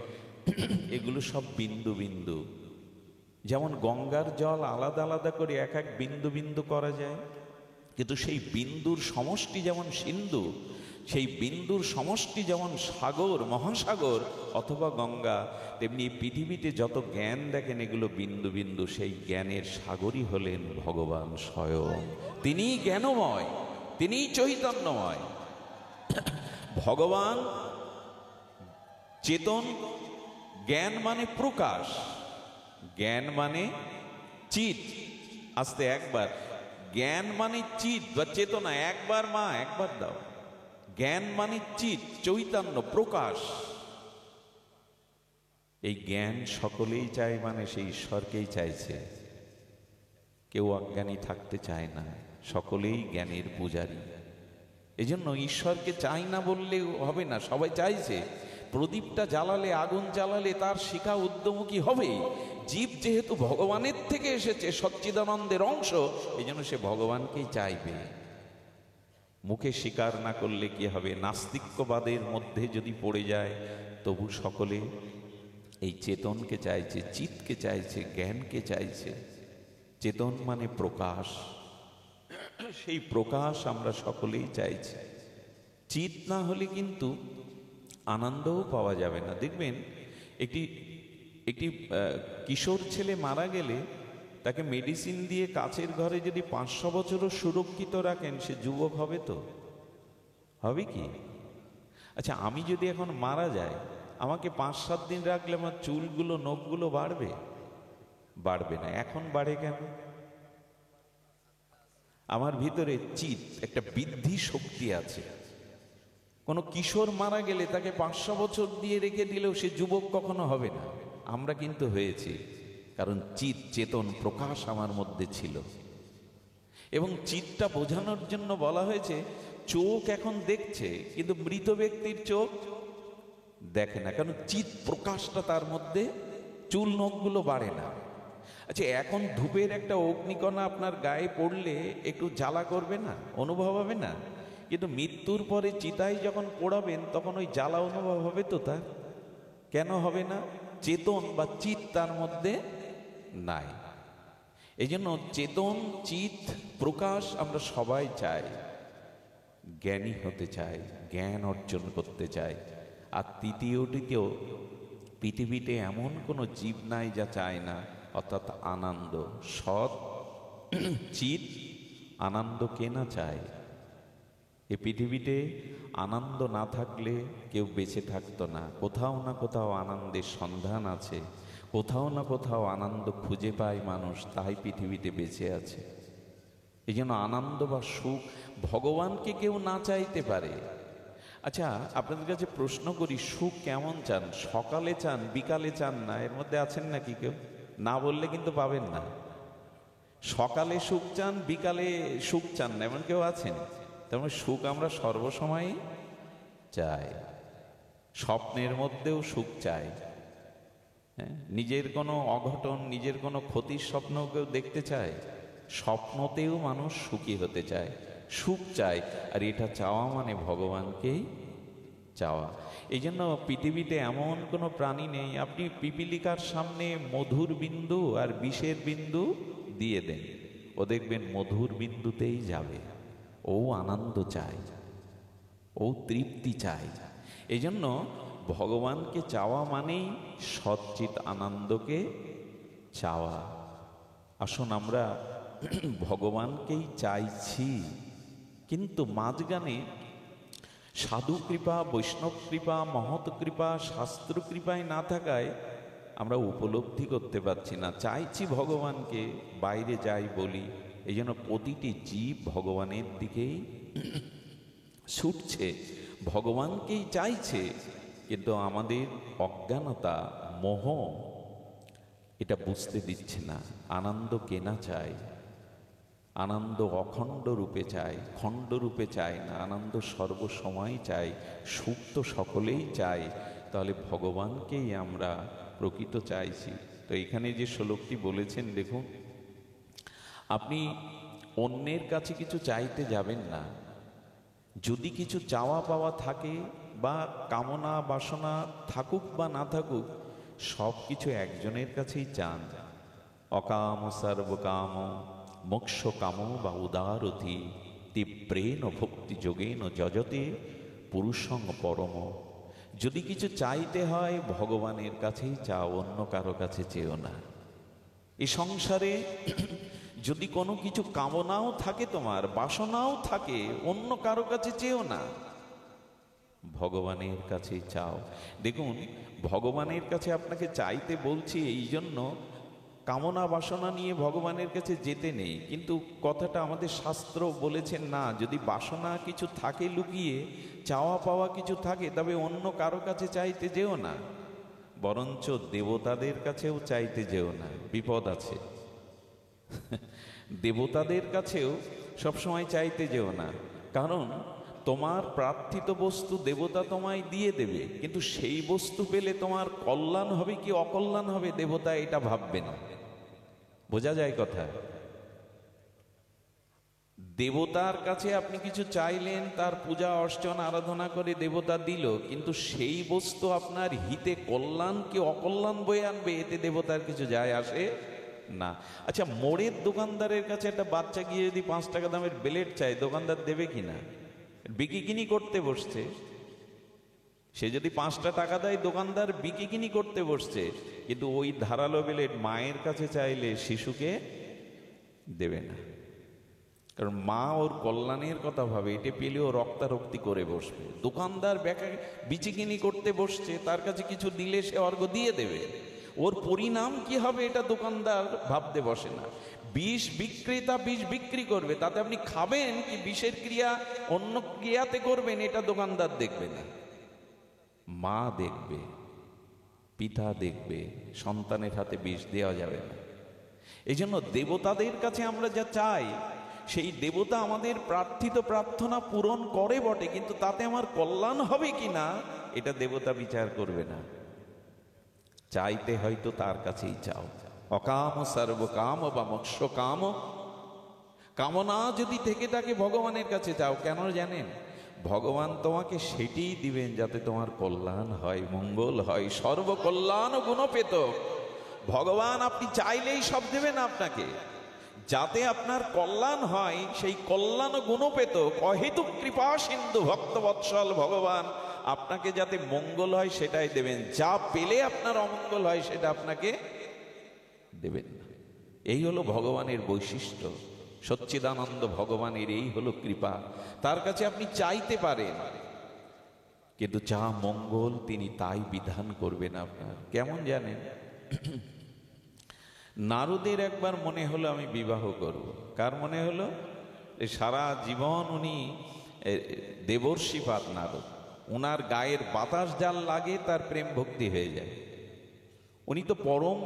এগুলো সব বিন্দু বিন্দু। যেমন গঙ্গার জল আলাদা আলাদা করে এক এক বিন্দু বিন্দু করা যায়, কিন্তু সেই বিন্দুর সমষ্টি যেমন সিন্ধু, সেই বিন্দুর সমষ্টি যেমন সাগর, মহাসাগর অথবা গঙ্গা, তেমনি পৃথিবীতে যত জ্ঞান দেখেন এগুলো বিন্দু বিন্দু। সেই জ্ঞানের সাগরই হলেন ভগবান স্বয়ং। তিনিই জ্ঞানময়, তিনিই চৈতন্যময়। ভগবান চেতন। জ্ঞান মানে প্রকাশ, জ্ঞান মানে চিত। আস্তে একবার, জ্ঞান মানে চিত বা চেতনা। একবার মা, একবার দাও। জ্ঞান মানে চিত, চৈতন্য, প্রকাশ। এই জ্ঞান সকলেই চায়, মানে সেই ঈশ্বরকেই চাইছে। কেউ অজ্ঞানী থাকতে চায় না, সকলেই জ্ঞানের পূজারী। এই জন্য ঈশ্বরকে চাই না বললে হবে না, সবাই চাইছে। প্রদীপটা জ্বালালে, আগুন জ্বালালে তার শিখা উদ্যমুখী হবেই। জীব যেহেতু ভগবানের থেকে এসেছে, সচ্চিদানন্দের অংশ, এই জন্য সে ভগবানকেই চাইবে। মুখে স্বীকার না করলে কি হবে? নাস্তিক্যবাদের মধ্যে যদি পড়ে যায়, তবু সকলে এই চেতনকে চাইছে, চিতকে চাইছে, জ্ঞানকে চাইছে। চেতন মানে প্রকাশ, সেই প্রকাশ আমরা সকলেই চাইছি। চিত না হলে কিন্তু আনন্দও পাওয়া যাবে না। দেখবেন একটি একটি কিশোর ছেলে মারা গেলে তাকে মেডিসিন দিয়ে কাচের ঘরে যদি 500 বছরও সুরক্ষিত রাখেন, সে যুবক হবে তো? হবে কি? আচ্ছা, আমি যদি এখন মারা যাই, আমাকে 5-7 দিন রাখলে আমার চুলগুলো, নখগুলো বাড়বে? বাড়বে না। এখন বাড়ে কেন? আমার ভিতরে চিত, একটা বৃদ্ধি শক্তি আছে। কোনো কিশোর মারা গেলে তাকে 500 বছর দিয়ে রেখে দিলেও সে যুবক কখনো হবে না। আমরা কিন্তু হয়েছি, কারণ চিত, চেতন, প্রকাশ আমার মধ্যে ছিল। এবং চিতটা বোঝানোর জন্য বলা হয়েছে, চোখ এখন দেখছে কিন্তু মৃত ব্যক্তির চোখ দেখে না, কারণ চিত প্রকাশটা তার মধ্যে, চুল নখগুলো বাড়ে না। আচ্ছা, এখন ধূপের একটা অগ্নিকণা আপনার গায়ে পড়লে একটু জ্বালা করবে না? অনুভব হবে না? কিন্তু মৃত্যুর পরে চিতায় যখন পোড়াবেন তখন ওই জ্বালা অনুভব হবে তো তার? কেন হবে না? চেতন বা চিত তার মধ্যে নাই। এই জন্য চেতন চিত প্রকাশ আমরা সবাই চাই, জ্ঞানী হতে চাই, জ্ঞান অর্জন করতে চাই। আর তৃতীয়টিতেও পৃথিবীতে এমন কোনো জীব নাই যা চায় না, অর্থাৎ আনন্দ। সৎ চিত আনন্দ কে না চায়? এ পৃথিবীতে আনন্দ না থাকলে কেউ বেঁচে থাকতো না। কোথাও না কোথাও আনন্দের সন্ধান আছে, কোথাও না কোথাও আনন্দ খুঁজে পায় মানুষ, তাই পৃথিবীতে বেঁচে আছে। এই জন্য আনন্দ বা সুখ ভগবানকে কেউ না চাইতে পারে। আচ্ছা, আপনাদের কাছে প্রশ্ন করি, সুখ কেমন চান? সকালে চান, বিকালে চান না? এর মধ্যে আছেন নাকি কেউ? না বললে কিন্তু পাবেন না। সকালে সুখ চান, বিকালে সুখ চান না, এমন কেউ আছেন? তেমন সুখ আমরা সর্বসময় চাই। স্বপ্নের মধ্যেও সুখ চাই। হ্যাঁ, নিজের কোনো অঘটন, নিজের কোনো ক্ষতির স্বপ্ন কেউ দেখতে চায়? স্বপ্নতেও মানুষ সুখী হতে চায়, সুখ চায়। আর এটা চাওয়া মানে ভগবানকেই চাওয়া। এই জন্য পৃথিবীতে এমন কোনো প্রাণী নেই, আপনি পিপিলিকার সামনে মধুর বিন্দু আর বিষের বিন্দু দিয়ে দেন, ও দেখবেন মধুর বিন্দুতেই যাবে। ও আনন্দ চায়, ও তৃপ্তি চায়। এই জন্য ভগবানকে চাওয়া মানেই সচ্চিত আনন্দকে চাওয়া। আসুন আমরা ভগবানকেই চাইছি, কিন্তু মাঝখানে সাধু কৃপা, বৈষ্ণব কৃপা, মহৎ কৃপা, শাস্ত্র কৃপায় না থাকায় আমরা উপলব্ধি করতে পারছি না। চাইছি ভগবানকে, বাইরে যাই বলি। এই জন্য প্রতিটি জীব ভগবানের দিকেই ছুটছে, ভগবানকেই চাইছে, কিন্তু আমাদের অজ্ঞানতা, মোহ এটা বুঝতে দিচ্ছে না। আনন্দ কেনা চায়, আনন্দ অখণ্ড রূপে চায়, খণ্ড রূপে চায় না। আনন্দ সর্বসময় চাই, সুখ তো সকলেই চাই। তাহলে ভগবানকেই আমরা প্রকৃত চাইছি। তো এখানে যে শ্লোকটি বলেছেন, দেখুন, আপনি অন্যের কাছে কিছু চাইতে যাবেন না। যদি কিছু চাওয়া পাওয়া থাকে বা কামনা বাসনা থাকুক বা না থাকুক, সব কিছু একজনের কাছেই চান। অকাম সর্বকাম মোক্ষ কাম বা উদারতি তীব্রেণ ভক্তি যোগেন যজতে পুরুষং পরম। যদি কিছু চাইতে হয় ভগবানের কাছেই চাও, অন্য কারো কাছে চেও না। এই সংসারে যদি কোনো কিছু কামনাও থাকে, তোমার বাসনাও থাকে, অন্য কারো কাছে চেও না, ভগবানের কাছেই চাও। দেখুন, ভগবানের কাছে আপনাকে চাইতে বলছি এই জন্য, কামনা বাসনা নিয়ে ভগবানের কাছে যেতে নেই। কিন্তু কথাটা আমাদের শাস্ত্র বলেছেন না, যদি বাসনা কিছু থাকে লুকিয়ে, চাওয়া পাওয়া কিছু থাকে, তবে অন্য কারো কাছে চাইতে যেও না। বরঞ্চ দেবতাদের কাছেও চাইতে যেও না, বিপদ আছে। দেবতাদের কাছেও সবসময় চাইতে যেও না, কারণ তোমার প্রার্থিত বস্তু দেবতা তোমায় দিয়ে দেবে, কিন্তু সেই বস্তু পেলে তোমার কল্যাণ হবে কি অকল্যাণ হবে দেবতা এটা ভাববে না। বোঝা যায় কথা? দেবতার কাছে আপনি কিছু চাইলেন, তার পূজা অর্চনা আরাধনা করে দেবতা দিল, কিন্তু সেই বস্তু আপনার হিতে কল্যাণ কি অকল্যাণ বয়ে আনবে, এতে দেবতার কিছু যায় আসে না। আচ্ছা, মোড়ের দোকানদারের কাছে একটা বাচ্চা গিয়ে যদি 5 টাকা দামের ব্লেড চায়, দোকানদার দেবে কিনা? বিকিকিনি করতে বসছে। সে যদি 5টা টাকা দেয়, দোকানদার বিকিকিনি করতে বসছে। কিন্তু ওই ধারালো ব্লেড মায়ের কাছে চাইলে শিশুকে দেবে না, কারণ মা ওর কল্যাণের কথা ভাবে, এটা পেলেও রক্তারক্তি করে বসবে। দোকানদার বিচিকিনি করতে বসছে, তার কাছে কিছু দিলে সে অর্ঘ্য দিয়ে দেবে, ওর পরিণাম কি হবে এটা দোকানদার ভাবতে বসে না। বিষ বিক্রেতা বিষ বিক্রি করবে, তাতে আপনি খাবেন কি বিষের ক্রিয়া অন্য ক্রিয়াতে করবেন, এটা দোকানদার দেখবে না। মা দেখবে, পিতা দেখবে, সন্তানের হাতে বিষ দেওয়া যাবে না। এই জন্য দেবতাদের কাছে আমরা যা চাই, সেই দেবতা আমাদের প্রার্থিত প্রার্থনা পূরণ করে বটে, কিন্তু তাতে আমার কল্যাণ হবে কিনা এটা দেবতা বিচার করবে না। চাইতে হয়তো তার কাছেই চাও। অকাম সর্বকাম বা মোক্ষ কাম। কামনা যদি থেকে থাকে ভগবানের কাছে যাও, কেন জানেন? ভগবান তোমাকে সেটিই দিবেন যাতে তোমার কল্যাণ হয়, মঙ্গল হয়, সর্বকল্যাণ ও গুণপেত। ভগবান আপনি চাইলেই সব দেবেন আপনাকে, যাতে আপনার কল্যাণ হয়, সেই কল্যাণ ও গুণপেত অহেতুক কৃপা সিন্ধু ভক্তবৎসল ভগবান আপনাকে যাতে মঙ্গল হয় সেটাই দেবেন। যা পেলে আপনার অমঙ্গল হয় সেটা আপনাকে দেবেন না। এই হলো ভগবানের বৈশিষ্ট্য। সচ্চিদানন্দ ভগবানের এই হলো কৃপা। তার কাছে আপনি চাইতে পারেন, কিন্তু যা মঙ্গল তিনি তাই বিধান করবেন আপনার। কেমন জানেন? নারদের একবার মনে হলো আমি বিবাহ করব। কার মনে হলো? সারা জীবন উনি দেবর্ষিপাদ নারদ, উনার গায়ের বাতাস জাল লাগে তার প্রেম ভক্তি হয়ে যায়। উনি তো পরম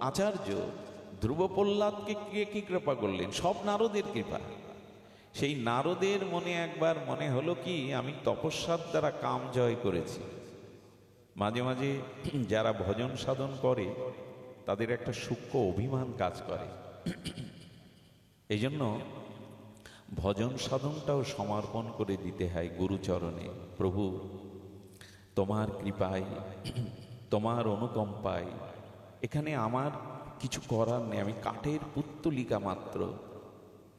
আচার্য। ধ্রুব প্রহ্লাদকে কি কৃপা করলেন? সব নারদের কৃপা। সেই নারদের মনে একবার মনে হলো কি, আমি তপস্যার দ্বারা কাম জয় করেছি। মাঝে মাঝে যারা ভজন সাধন করে তাদের একটা সূক্ষ্ম অভিমান কাজ করে। এই জন্য ভজন সাধনটাও সমর্পণ করে দিতে হয় গুরুচরণে। প্রভু তোমার কৃপায়, তোমার অনুকম্পায় এখানে আমার কিছু করার নেই, আমি কাঠের পুত্তলিকা মাত্র।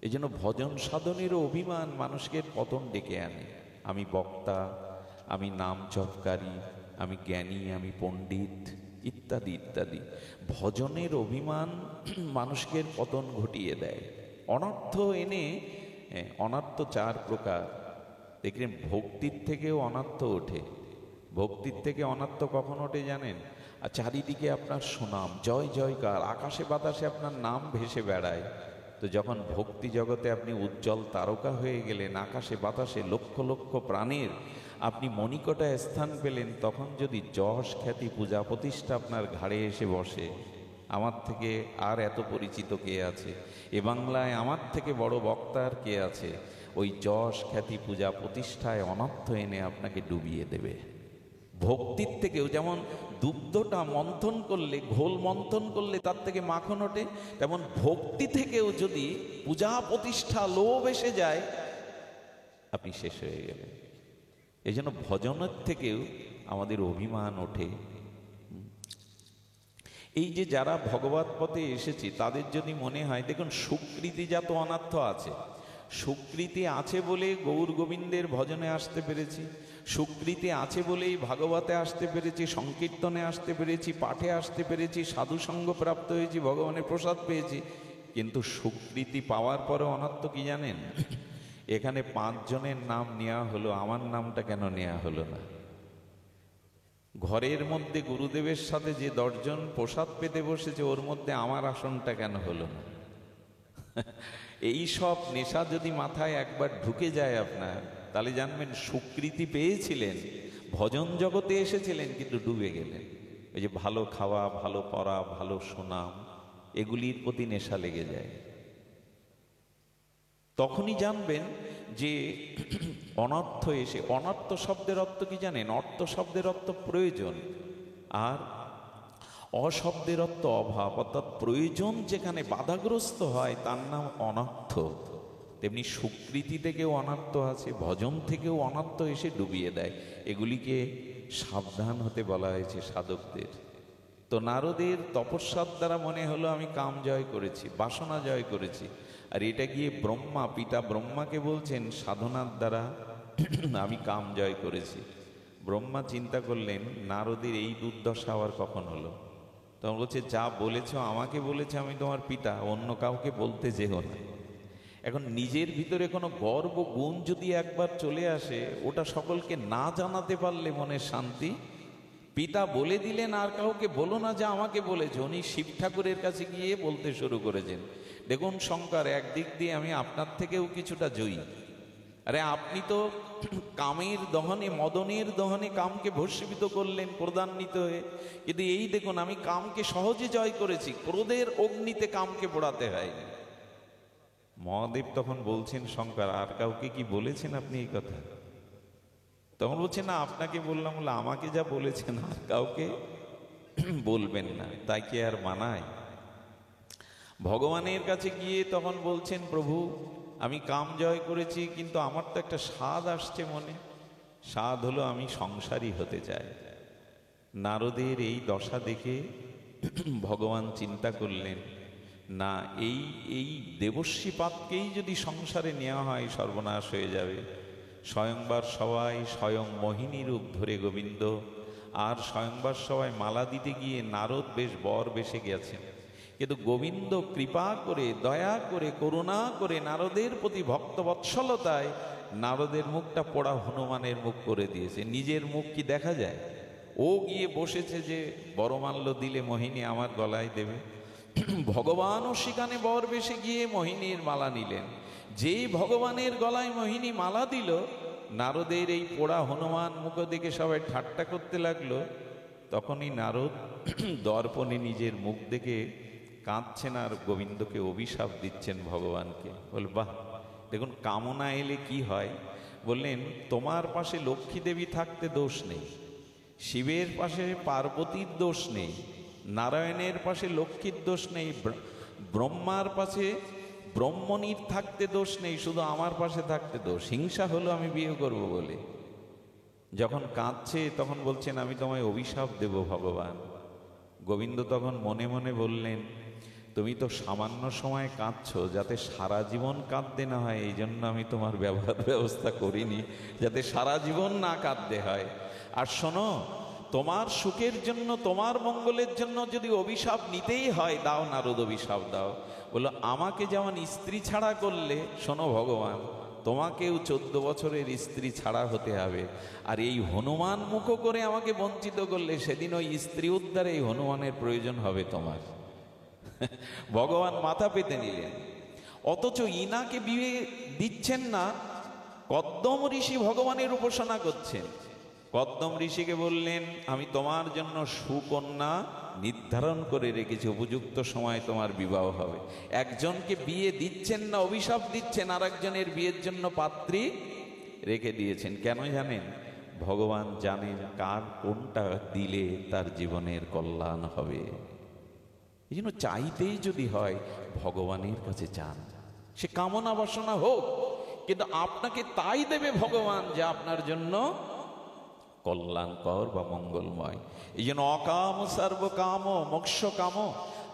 এই জন্য ভজন সাধনেরও অভিমান মানুষকে পতন ডেকে আনে। আমি বক্তা, আমি নাম জপকারী, আমি জ্ঞানী, আমি পণ্ডিত, ইত্যাদি ইত্যাদি। ভজনের অভিমান মানুষকে পতন ঘটিয়ে দেয়, অনর্থ এনে। অনর্থ চার প্রকার দেখলেন। ভক্তির থেকেও অনর্থ ওঠে। ভক্তির থেকে অনর্থ কখন ওঠে জানেন? আর চারিদিকে আপনার সুনাম, জয় জয়কার, আকাশে বাতাসে আপনার নাম ভেসে বেড়ায়। তো যখন ভক্তি জগতে আপনি উজ্জ্বল তারকা হয়ে গেলেন, আকাশে বাতাসে লক্ষ লক্ষ প্রাণের আপনি মণিকটায় স্থান পেলেন, তখন যদি যশ খ্যাতি পূজা প্রতিষ্ঠা আপনার ঘাড়ে এসে বসে, আমার থেকে আর এত পরিচিত কে আছে এ বাংলায়? আমার থেকে বড় বক্তা আর কে আছে? ওই যশ খ্যাতি পূজা প্রতিষ্ঠায় অনর্থ এনে আপনাকে ডুবিয়ে দেবে। ভক্তির থেকেও যেমন দুগ্ধটা মন্থন করলে, ঘোল মন্থন করলে তার থেকে মাখন ওঠে, তেমন ভক্তি থেকেও যদি পূজা প্রতিষ্ঠা লোভ এসে যায়, আপনি শেষ হয়ে গেলেন। এই জন্য ভজনের থেকেও আমাদের অভিমান ওঠে। এই যে যারা ভগবত পথে এসেছে তাদের যদি মনে হয়, দেখুন সুকৃতিজাত অনর্থ আছে। সুকৃতি আছে বলে গৌর গোবিন্দের ভজনে আসতে পেরেছি, সুকৃতি আছে বলেই ভাগবতে আসতে পেরেছি, সংকীর্তনে আসতে পেরেছি, পাঠে আসতে পেরেছি, সাধুসঙ্গ প্রাপ্ত হয়েছি, ভগবানের প্রসাদ পেয়েছি। কিন্তু সুকৃতি পাওয়ার পরে অনর্থ কি জানেন? এখানে 5 জনের নাম নেওয়া হলো, আমার নামটা কেন নেওয়া হলো না? ঘরের মধ্যে গুরুদেবের সাথে যে 10 জন প্রসাদ পেতে বসেছে, ওর মধ্যে আমার আসনটা কেন হলো না? এই সব নেশা যদি মাথায় একবার ঢুকে যায় আপনার, তাহলে জানবেন সুকৃতি পেয়েছিলেন, ভজন জগতে এসেছিলেন, কিন্তু ডুবে গেলেন। ওই যে ভালো খাওয়া, ভালো পড়া, ভালো সুনাম, এগুলির প্রতি নেশা লেগে যায়। তখনই জানবেন যে অনর্থ এসে। অনর্থ শব্দের অর্থ কি জানেন? অর্থ শব্দের অর্থ প্রয়োজন, আর অশব্দের অর্থ অভাব। অর্থাৎ প্রয়োজন যেখানে বাধাগ্রস্ত হয় তার নাম অনর্থ। তেমনি সুকৃতি থেকেও অনর্থ আছে, ভজন থেকেও অনর্থ এসে ডুবিয়ে দেয়। এগুলিকে সাবধান হতে বলা হয়েছে সাধকদের। তো নারদের তপস্যার দ্বারা মনে হলো আমি কাম জয় করেছি, বাসনা জয় করেছি। আর এটা গিয়ে ব্রহ্মা, পিতা ব্রহ্মাকে বলছেন সাধনার দ্বারা আমি কাম জয় করেছি। ব্রহ্মা চিন্তা করলেন নারদের এই দুর্দশা আবার কখন হলো? তখন বলছে যা বলেছ আমাকে বলেছে, আমি তোমার পিতা, অন্য কাউকে বলতে যেও না। এখন নিজের ভিতরে কোনো গর্ব গুণ যদি একবার চলে আসে, ওটা সকলকে না জানাতে পারলে মনের শান্তি। পিতা বলে দিলেন আর কাউকে বলো না যে আমাকে বলেছে। উনি শিব ঠাকুরের কাছে গিয়ে বলতে শুরু করেছেন, দেখুন শঙ্কর, একদিক দিয়ে আমি আপনার থেকেও কিছুটা জয়ী। আরে আপনি তো কামের দহনে, মদনের দহনে কামকে ভস্মীভূত করলেন ক্রোধান্বিত হয়ে, কিন্তু এই দেখুন আমি কামকে সহজে জয় করেছি, ক্রোধের অগ্নিতে কামকে পোড়াতে হয়। মহাদেব তখন বলছেন শঙ্কর, আর কাউকে কি বলেছেন আপনি এই কথা? তখন বলছে না, আপনাকে বললাম। বলে আমাকে যা বলেছেন আর কাউকে বলবেন না, তাই কি আর মানায়? ভগবানের কাছে গিয়ে তখন বলছেন, প্রভু আমি কাম জয় করেছি, কিন্তু আমার তো একটা স্বাদ আসছে মনে, স্বাদ হলো আমি সংসারী হতে চাই। নারদের এই দশা দেখে ভগবান চিন্তা করলেন, না, এই এই দেবর্ষিপাতকেই যদি সংসারে নেওয়া হয় সর্বনাশ হয়ে যাবে। স্বয়ংবার সবাই স্বয়ং মোহিনী রূপ ধরে গোবিন্দ, আর স্বয়ংবার সবাই মালা দিতে গিয়ে নারদ বেশ বর বেশে গেছেন, কিন্তু গোবিন্দ কৃপা করে, দয়া করে, করুণা করে নারদের প্রতি ভক্তবৎসলতায় নারদের মুখটা পোড়া হনুমানের মুখ করে দিয়েছে। নিজের মুখ কি দেখা যায়? ও গিয়ে বসেছে যে বরমাল্য দিলে মোহিনী আমার গলায় দেবে। ভগবানও সেখানে বর বেশে গিয়ে মোহিনীর মালা নিলেন। যেই ভগবানের গলায় মোহিনী মালা দিল, নারদের এই পোড়া হনুমান মুখ দেখে সবাই ঠাট্টা করতে লাগলো। তখনই নারদ দর্পণে নিজের মুখ দেখে কাঁদছেন আর গোবিন্দকে অভিশাপ দিচ্ছেন ভগবানকে। বল, বাহ, দেখুন কামনা এলে কি হয়। বললেন, তোমার পাশে লক্ষ্মী দেবী থাকতে দোষ নেই, শিবের পাশে পার্বতীর দোষ নেই, নারায়ণের পাশে লক্ষ্মীর দোষ নেই, ব্রহ্মার পাশে ব্রহ্মণীর থাকতে দোষ নেই, শুধু আমার পাশে থাকতে দোষ। হিংসা হলো আমি বিয়ে করব বলে। যখন কাঁদছে তখন বলছেন, আমি তোমায় অভিশাপ দেব ভগবান। গোবিন্দ তখন মনে মনে বললেন, তুমি তো সামান্য সময় কাঁদছো, যাতে সারা জীবন কাঁদতে না হয় এই জন্য আমি তোমার ব্যবস্থা করিনি, যাতে সারা জীবন না কাঁদতে হয়। আর শোনো, তোমার সুখের জন্য, তোমার মঙ্গলের জন্য যদি অভিশাপ নিতেই হয়, দাও নারদ, অভিশাপ দাও। বললো, আমাকে যেমন স্ত্রী ছাড়া করলে, শোনো ভগবান, তোমাকেও 14 বছরের স্ত্রী ছাড়া হতে হবে। আর এই হনুমান মুখ করে আমাকে বঞ্চিত করলে, সেদিন ওই স্ত্রী উদ্ধারে এই হনুমানের প্রয়োজন হবে তোমার। ভগবান মাথা পেতে নিলেন। অথচ ইনাকে বিয়ে দিচ্ছেন না, কদ্দম ঋষি ভগবানের উপাসনা করছেন। কদ্দম ঋষিকে বললেন, আমি তোমার জন্য সুকন্যা নির্ধারণ করে রেখেছি, উপযুক্ত সময় তোমার বিবাহ হবে। একজনকে বিয়ে দিচ্ছেন না, অভিশাপ দিচ্ছেন, আর একজনের বিয়ের জন্য পাত্রী রেখে দিয়েছেন। কেন জানেন? ভগবান জানেন কার কোনটা দিলে তার জীবনের কল্যাণ হবে। এই জন্য চাইতেই যদি হয় ভগবানের কাছে চান, সে কামনা বাসনা হোক, কিন্তু আপনাকে তাই দেবে ভগবান যা আপনার জন্য কল্যাণকর বা মঙ্গলময়। এই জন্য অকাম সর্বকাম মোক্ষ কাম।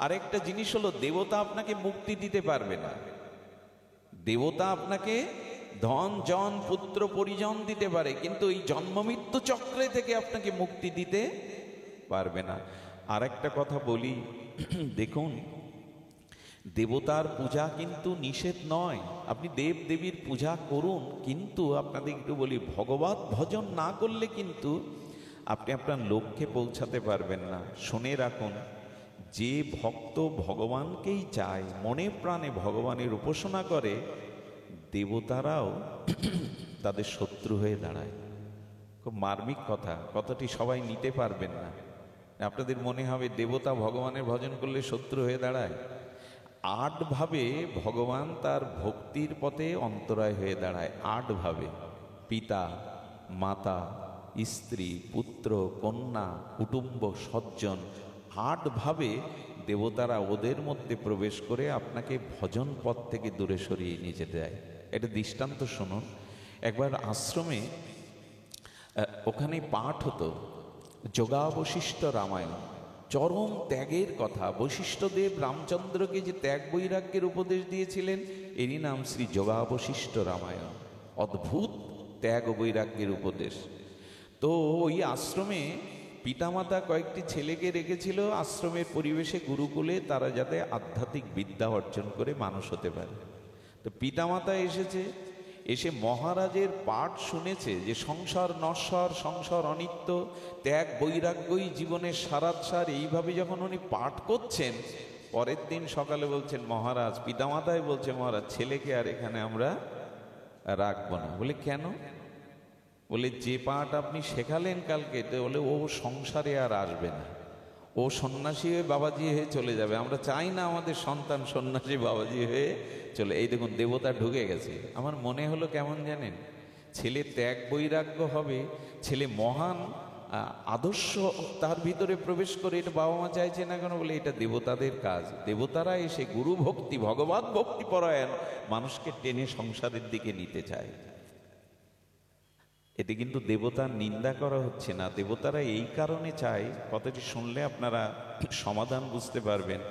আরেকটা জিনিস হলো, দেবতা আপনাকে মুক্তি দিতে পারবে না। দেবতা আপনাকে ধন জন পুত্র পরিজন দিতে পারে, কিন্তু এই জন্ম মৃত্যু চক্রে থেকে আপনাকে মুক্তি দিতে পারবে না। আরেকটা কথা বলি, দেখুন, দেবতার পূজা কিন্তু নিষেধ নয়, আপনি দেব দেবীর পূজা করুন, কিন্তু আপনাদের একটু বলি, ভগবত ভজন না করলে কিন্তু আপনি আপনার লক্ষ্যে পৌঁছাতে পারবেন না। শুনে রাখুন, যে ভক্ত ভগবানকেই চায়, মনে প্রাণে ভগবানের উপাসনা করে, দেবতারাও তাদের শত্রু হয়ে দাঁড়ায়। খুব মার্মিক কথা, কথাটি সবাই নিতে পারবেন না। আপনাদের মনে হবে দেবতা ভগবানের ভজন করলে শত্রু হয়ে দাঁড়ায়। 8 ভাবে ভগবান তার ভক্তির পথে অন্তরায় হয়ে দাঁড়ায়। 8 ভাবে, পিতা, মাতা, স্ত্রী, পুত্র, কন্যা, কুটুম্ব, সজ্জন, 8 ভাবে দেবতারা ওদের মধ্যে প্রবেশ করে আপনাকে ভজন পথ থেকে দূরে সরিয়ে নিয়ে দেয়। এটা দৃষ্টান্ত শুনুন। একবার আশ্রমে ওখানে পাঠ হতো যোগাবশিষ্ট রামায়ণ, চরম ত্যাগের কথা। বশিষ্ঠদেব রামচন্দ্রকে যে ত্যাগ বৈরাগ্যের উপদেশ দিয়েছিলেন, এরই নাম শ্রী যোগাবশিষ্ট রামায়ণ। অদ্ভুত ত্যাগ বৈরাগ্যের উপদেশ। তো ওই আশ্রমে পিতামাতা কয়েকটি ছেলেকে রেখেছিল আশ্রমের পরিবেশে, গুরুকুলে, তারা যাতে আধ্যাত্মিক বিদ্যা অর্জন করে মানুষ হতে পারে। তো পিতামাতা এসে মহারাজের পাঠ শুনেছে যে সংসার নশ্বর, সংসার অনিত্য, ত্যাগ বৈরাগ্যই জীবনের সারাৎসার। এইভাবে যখন উনি পাঠ করছেন, পরের দিন সকালে বলছেন, মহারাজ, পিতামাতাই বলছে, মহারাজ, ছেলেকে আর এখানে আমরা রাখবো না। বলে, কেন? বলে, যে পাঠ আপনি শেখালেন কালকে, বলে ও সংসারে আর আসবে না, ও সন্ন্যাসী হয়ে বাবাজি হয়ে চলে যাবে। আমরা চাই না আমাদের সন্তান সন্ন্যাসী বাবাজি হয়ে চলে। এই দেখুন, দেবতা ঢুকে গেছে। আমার মনে হলো কেমন জানেন, ছেলে ত্যাগ বৈরাগ্য হবে, ছেলে মহান আদর্শ তার ভিতরে প্রবেশ করে, এটা বাবা মা চাইছে না কেন? বলে এটা দেবতাদের কাজ। দেবতারা এসে গুরু ভক্তি, ভগবত ভক্তি পরায়ণ মানুষকে টেনে সংসারের দিকে নিতে চায়। এতে কিন্তু দেবতার নিন্দা করা হচ্ছে না। দেবতারা এই কারণে চায়, কথাটি শুনলে আপনারা সমাধান বুঝতে পারবেন।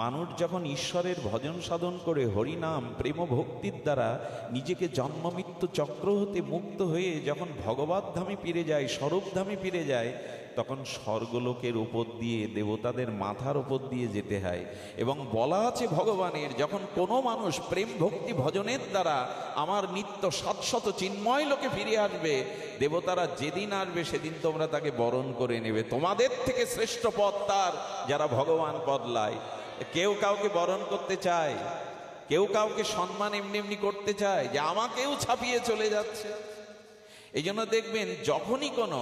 মানুষ যখন ঈশ্বরের ভজন সাধন করে হরিনাম প্রেম ভক্তির দ্বারা নিজেকে জন্ম মৃত্যু চক্র হতে মুক্ত হয়ে যখন ভগবত ধামে ফিরে যায়, স্বরূপ ধামে ফিরে যায়, তখন স্বর্গলোকের উপর দিয়ে দেবতাদের মাথার উপর দিয়ে যেতে হয়। এবং বলা আছে ভগবানের, যখন কোনো মানুষ প্রেম ভক্তি ভজনের দ্বারা আমার নিত্য শাশ্বত চিন্ময় লোকে ফিরে আসবে, দেবতারা যেদিন আসবে সেদিন তোমরা তাকে বরণ করে নেবে। তোমাদের থেকে শ্রেষ্ঠ পদ তার যারা ভগবান বদলায়। কেউ কাউকে বরণ করতে চায়, কেউ কাউকে সম্মান এমনি এমনি করতে চায় যে আমাকেও ছাপিয়ে চলে যাচ্ছে। এই জন্য দেখবেন যখনই কোনো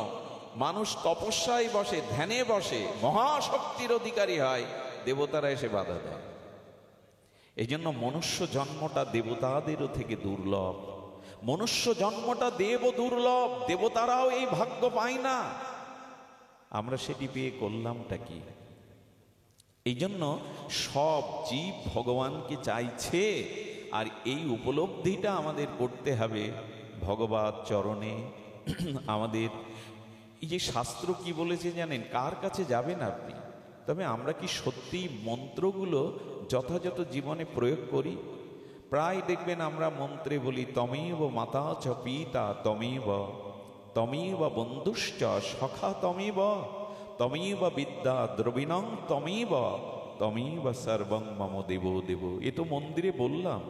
মানুষ তপস্যায় বসে, ধ্যানে বসে, মহাশক্তির অধিকারী হয়, দেবতারা এসে বাধা দেয়। এই জন্য মনুষ্য জন্মটা দেবতাদেরও থেকে দুর্লভ। মনুষ্য জন্মটা দেব দুর্লভ, দেবতারাও এই ভাগ্য পায় না। আমরা সেটি পেয়ে করলামটা কি? এই জন্য সব জীব ভগবানকে চাইছে, আর এই উপলব্ধিটা আমাদের করতে হবে ভগবত চরণে। আমাদের এই যে শাস্ত্র কি বলেছে জানেন? কার কাছে যাবেন আপনি? তবে আমরা কি সত্যি মন্ত্রগুলো যথাযথ জীবনে প্রয়োগ করি? প্রায় দেখবেন আমরা মন্ত্রে বলি তমেব মাতা চ পিতা তমেব, তমেব বন্ধুশ্চ সখা তমেব, তমেব বিদ্যা দ্রবিণং তমেব, তমেব সর্বং মম দেব দেব। এ তো মন্দিরে বললাম,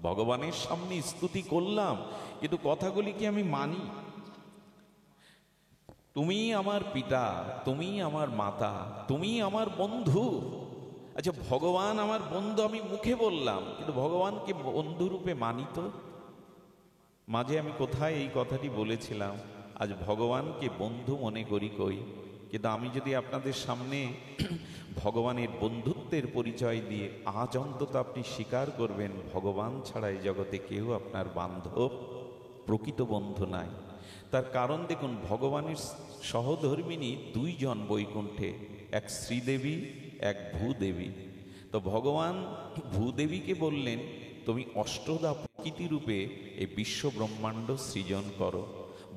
ভগবানের সামনে স্তুতি করলাম, কিন্তু কথাগুলি কি আমি মানি? তুমি আমার পিতা, তুমি আমার মাতা, তুমি আমার বন্ধু। আচ্ছা, ভগবান আমার বন্ধু আমি মুখে বললাম, কিন্তু ভগবানকে বন্ধু রূপে মানি তো? মাঝে আমি কোথায় এই কথাটি বলেছিলাম, আজ ভগবানকে বন্ধু মনে করি কই, কিন্তু আমি যদি আপনাদের সামনে ভগবানের বন্ধুত্বের পরিচয় দিয়ে আজ অন্তত আপনি স্বীকার করবেন ভগবান ছাড়া এই জগতে কেউ আপনার বান্ধব, প্রকৃত বন্ধু নাই। তার কারণ দেখুন, ভগবানের সহধর্মিণী দুইজন বৈকুণ্ঠে, এক শ্রীদেবী, এক ভূদেবী। তো ভগবান ভূদেবীকে বললেন, তুমি অষ্টদা প্রকৃতি রূপে এই বিশ্ব ব্রহ্মাণ্ড সৃজন করো।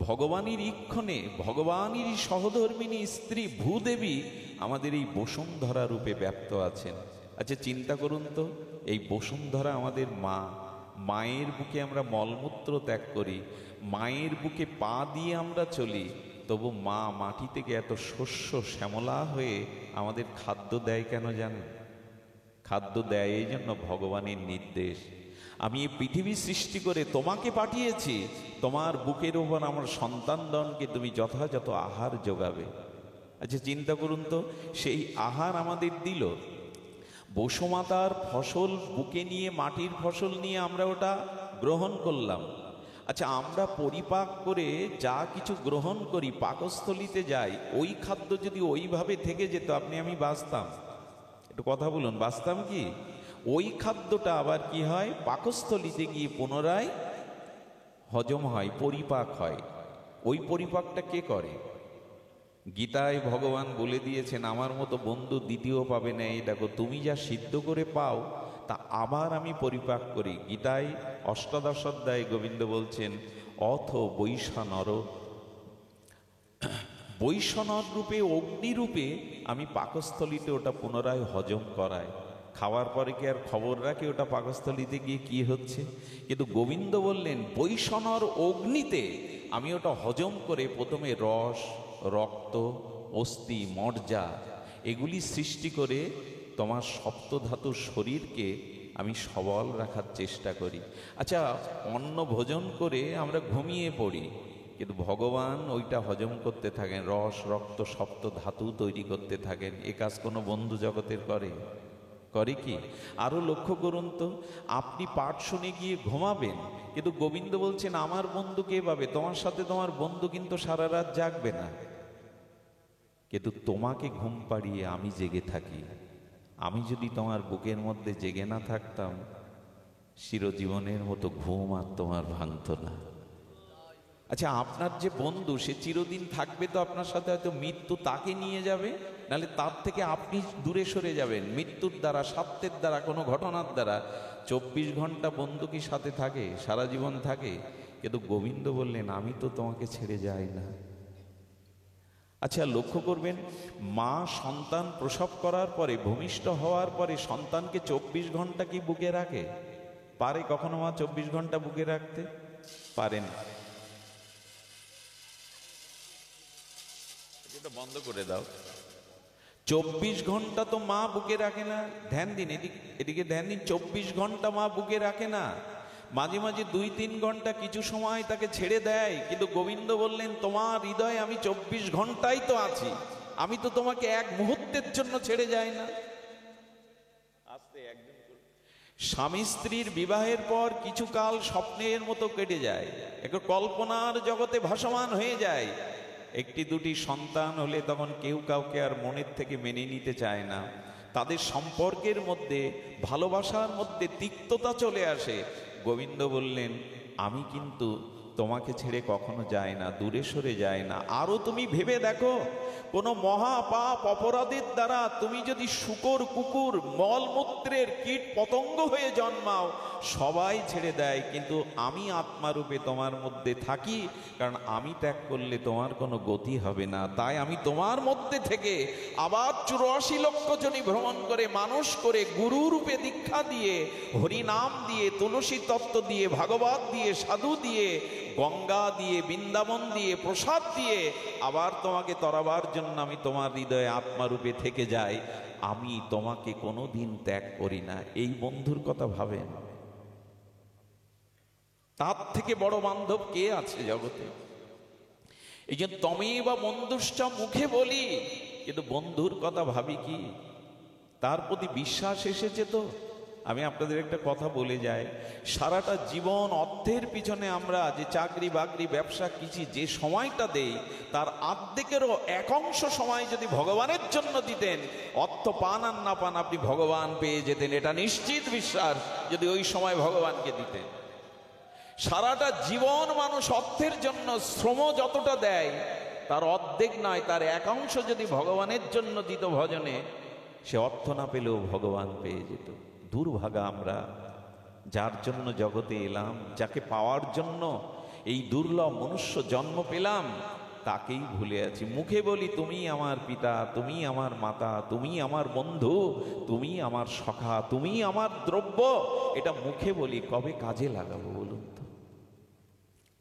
ভগবানের ইক্ষণে ভগবানেরই সহধর্মিণী স্ত্রী ভূদেবী আমাদের এই বসুন্ধরা রূপে ব্যপ্ত আছেন। আচ্ছা চিন্তা করুন তো, এই বসুন্ধরা আমাদের মা, মায়ের বুকে আমরা মলমূত্র ত্যাগ করি, মায়ের বুকে পা দিয়ে আমরা চলি, তবু মা মাটি থেকে এত শস্য শ্যামলা হয়ে আমাদের খাদ্য দেয় কেন জানেন? খাদ্য দেয় এই জন্য ভগবানের নির্দেশ। আমি এই পৃথিবী সৃষ্টি করে তোমাকে পাঠিয়েছি, তোমার বুকের ওপর আমার সন্তানগণকে তুমি যথাযথ আহার যোগাবে। আচ্ছা চিন্তা করুন তো, সেই আহার আমাদের দিল বসুমাতার ফসল বুকে নিয়ে, মাটির ফসল নিয়ে আমরা ওটা গ্রহণ করলাম। আচ্ছা আমরা পরিপাক করে যা কিছু গ্রহণ করি, পাকস্থলিতে যাই, ওই খাদ্য যদি ওইভাবে থেকে যেত, আপনি আমি বাঁচতাম? একটু কথা বলুন, বাঁচতাম কি? ওই খাদ্যটা আবার কি হয়, পাকস্থলিতে গিয়ে পুনরায় হজম হয়, পরিপাক হয়। ওই পরিপাকটা কে করে? গীতায় ভগবান বলে দিয়েছেন, আমার মতো বন্ধু দ্বিতীয় পাবে না। এই দেখো, তুমি যা সিদ্ধ করে পাও তা আবার আমি পরিপাক করি। গীতায় অষ্টাদশ অধ্যায়ে গোবিন্দ বলছেন, অথ বৈশানর, বৈশানর রূপে, অগ্নিরূপে আমি পাকস্থলিতে ওটা পুনরায় হজম করাই। খাওয়ার পরে কি আর খবর রাখে ওটা পাকস্থলিতে গিয়ে কি হচ্ছে? কিন্তু গোবিন্দ বললেন, বৈশানর অগ্নিতে আমি ওটা হজম করে প্রথমে রস, রক্ত, অস্থি, মজ্জা এগুলি সৃষ্টি করে তোমার সপ্তধাতুর শরীরকে আমি সবল রাখার চেষ্টা করি। আচ্ছা, অন্ন ভোজন করে আমরা ঘুমিয়ে পড়ি, কিন্তু ভগবান ওইটা হজম করতে থাকেন, রস, রক্ত, সপ্ত ধাতু তৈরি করতে থাকেন। এ কাজ কোনো বন্ধু জগতের করে? করে কি? আরো লক্ষ্য করুন তো, আপনি পাঠ শুনে গিয়ে ঘুমাবেন, কিন্তু গোবিন্দ বলছেন আমার বন্ধু কে পাবে? তোমার সাথে তোমার বন্ধু কিন্তু সারা রাত জাগবে না, কিন্তু তোমাকে ঘুম পাড়িয়ে আমি জেগে থাকি। আমি যদি তোমার বুকের মধ্যে জেগে না থাকতাম, চিরজীবনের মতো ঘুম আর তোমার ভাঙত না। আচ্ছা, আপনার যে বন্ধু সে চিরদিন থাকবে তো আপনার সাথে, হয়তো মৃত্যু তাকে নিয়ে যাবে, নাহলে তার থেকে আপনি দূরে সরে যাবেন মৃত্যুর দ্বারা, স্বার্থের দ্বারা, কোনো ঘটনার দ্বারা। 24 ঘন্টা বন্ধু কি সাথে থাকে? সারা জীবন থাকে। কিন্তু গোবিন্দ বললেন আমি তো তোমাকে ছেড়ে যাই না। আচ্ছা, লক্ষ্য করবেন, মা সন্তান প্রসব করার পরে, ভূমিষ্ঠ হওয়ার পরে সন্তানকে 24 ঘন্টা কি বুকে রাখে? পারে কখনো মা 24 ঘন্টা বুকে রাখতে? পারে না। এটা বন্ধ করে দাও। 24 ঘন্টা তো মা বুকে রাখে না। ধ্যান দিন, এদিকে ধ্যান দিন। 24 ঘন্টা মা বুকে রাখে না, মাঝে মাঝে 2-3 ঘন্টা কিছু সময় তাকে ছেড়ে দেয়। কিন্তু গোবিন্দ বললেন তোমার হৃদয়ে আমি 24 ঘন্টাই তো আছি, আমি তো তোমাকে এক মুহূর্তের জন্য ছেড়ে যাই না। আস্তে একদিন স্বামী স্ত্রীর বিবাহের পর কিছু কাল স্বপ্নের মতো কেটে যায়, একটু কল্পনার জগতে ভাসমান হয়ে যায়। 1-2টি সন্তান হলে তখন কেউ কাউকে আর মনের থেকে মেনে নিতে চায় না। তাদের সম্পর্কের মধ্যে, ভালোবাসার মধ্যে তিক্ততা চলে আসে। গোবিন্দ বললেন আমি কিন্তু তোমাকে ছেড়ে কখনো যাই না, দূরে সরে যায় না। আরো তুমি ভেবে দেখো, কোনো মহাপাপ অপরাধের দ্বারা তুমি যদি শূকর, কুকুর, মলমূত্রের কীট পতঙ্গ হয়ে জন্মাও, সবাই ছেড়ে দেয়, কিন্তু আমি আত্মারূপে তোমার মধ্যে থাকি, কারণ আমি ত্যাগ করলে তোমার কোনো গতি হবে না। তাই আমি তোমার মধ্যে থেকে আবার 84 লক্ষ জনি ভ্রমণ করে, মানুষ করে, গুরু রূপে দীক্ষা দিয়ে, হরিনাম দিয়ে, তুলসী তত্ত্ব দিয়ে, ভাগবত দিয়ে, সাধু দিয়ে, গঙ্গা দিয়ে, বৃন্দাবন দিয়ে, প্রসাদ দিয়ে আবার তোমাকে তরাবার জন্য আমি তোমার হৃদয়ে আত্মারূপে থেকে যাই। আমি তোমাকে কোনোদিন ত্যাগ করি না। এই বন্ধুর কথা ভাবেন, তার থেকে বড় বান্ধব কে আছে জগতে? এই যে তমেবা বন্ধুশ্চ মুখে বলি, কিন্তু বন্ধুর কথা ভাবি কি? তার প্রতি বিশ্বাস এসেছে তো? আমি আপনাদের একটা কথা বলে যাই, সারাটা জীবন অর্থের পিছনে আমরা যে চাকরি বাকরি, ব্যবসা, কিছু যে সময়টা দেই, তার অর্ধেকেরও এক অংশ সময় যদি ভগবানের জন্য দিতেন, অর্থ পান আর না পান আপনি ভগবান পেয়ে যেতেন, এটা নিশ্চিত বিশ্বাস, যদি ওই সময় ভগবানকে দিতেন। সারাটা জীবন মানুষ অর্থের জন্য শ্রম যতটা দেয়, তার অর্ধেক নয়, তার এক অংশ যদি ভগবানের জন্য দিত ভজনে, সে অর্থ না পেলেও ভগবান পেয়ে যেত। দুর্ভাগা আমরা, যার জন্য জগতে এলাম, যাকে পাওয়ার জন্য এই দুর্লভ মনুষ্য জন্ম পেলাম, তাকেই ভুলে আছি। মুখে বলি তুমি আমার পিতা, তুমি আমার মাতা, তুমি আমার বন্ধু, তুমি আমার সখা, তুমি আমার দ্রব্য, এটা মুখে বলি, কবে কাজে লাগাবো বলুন তো?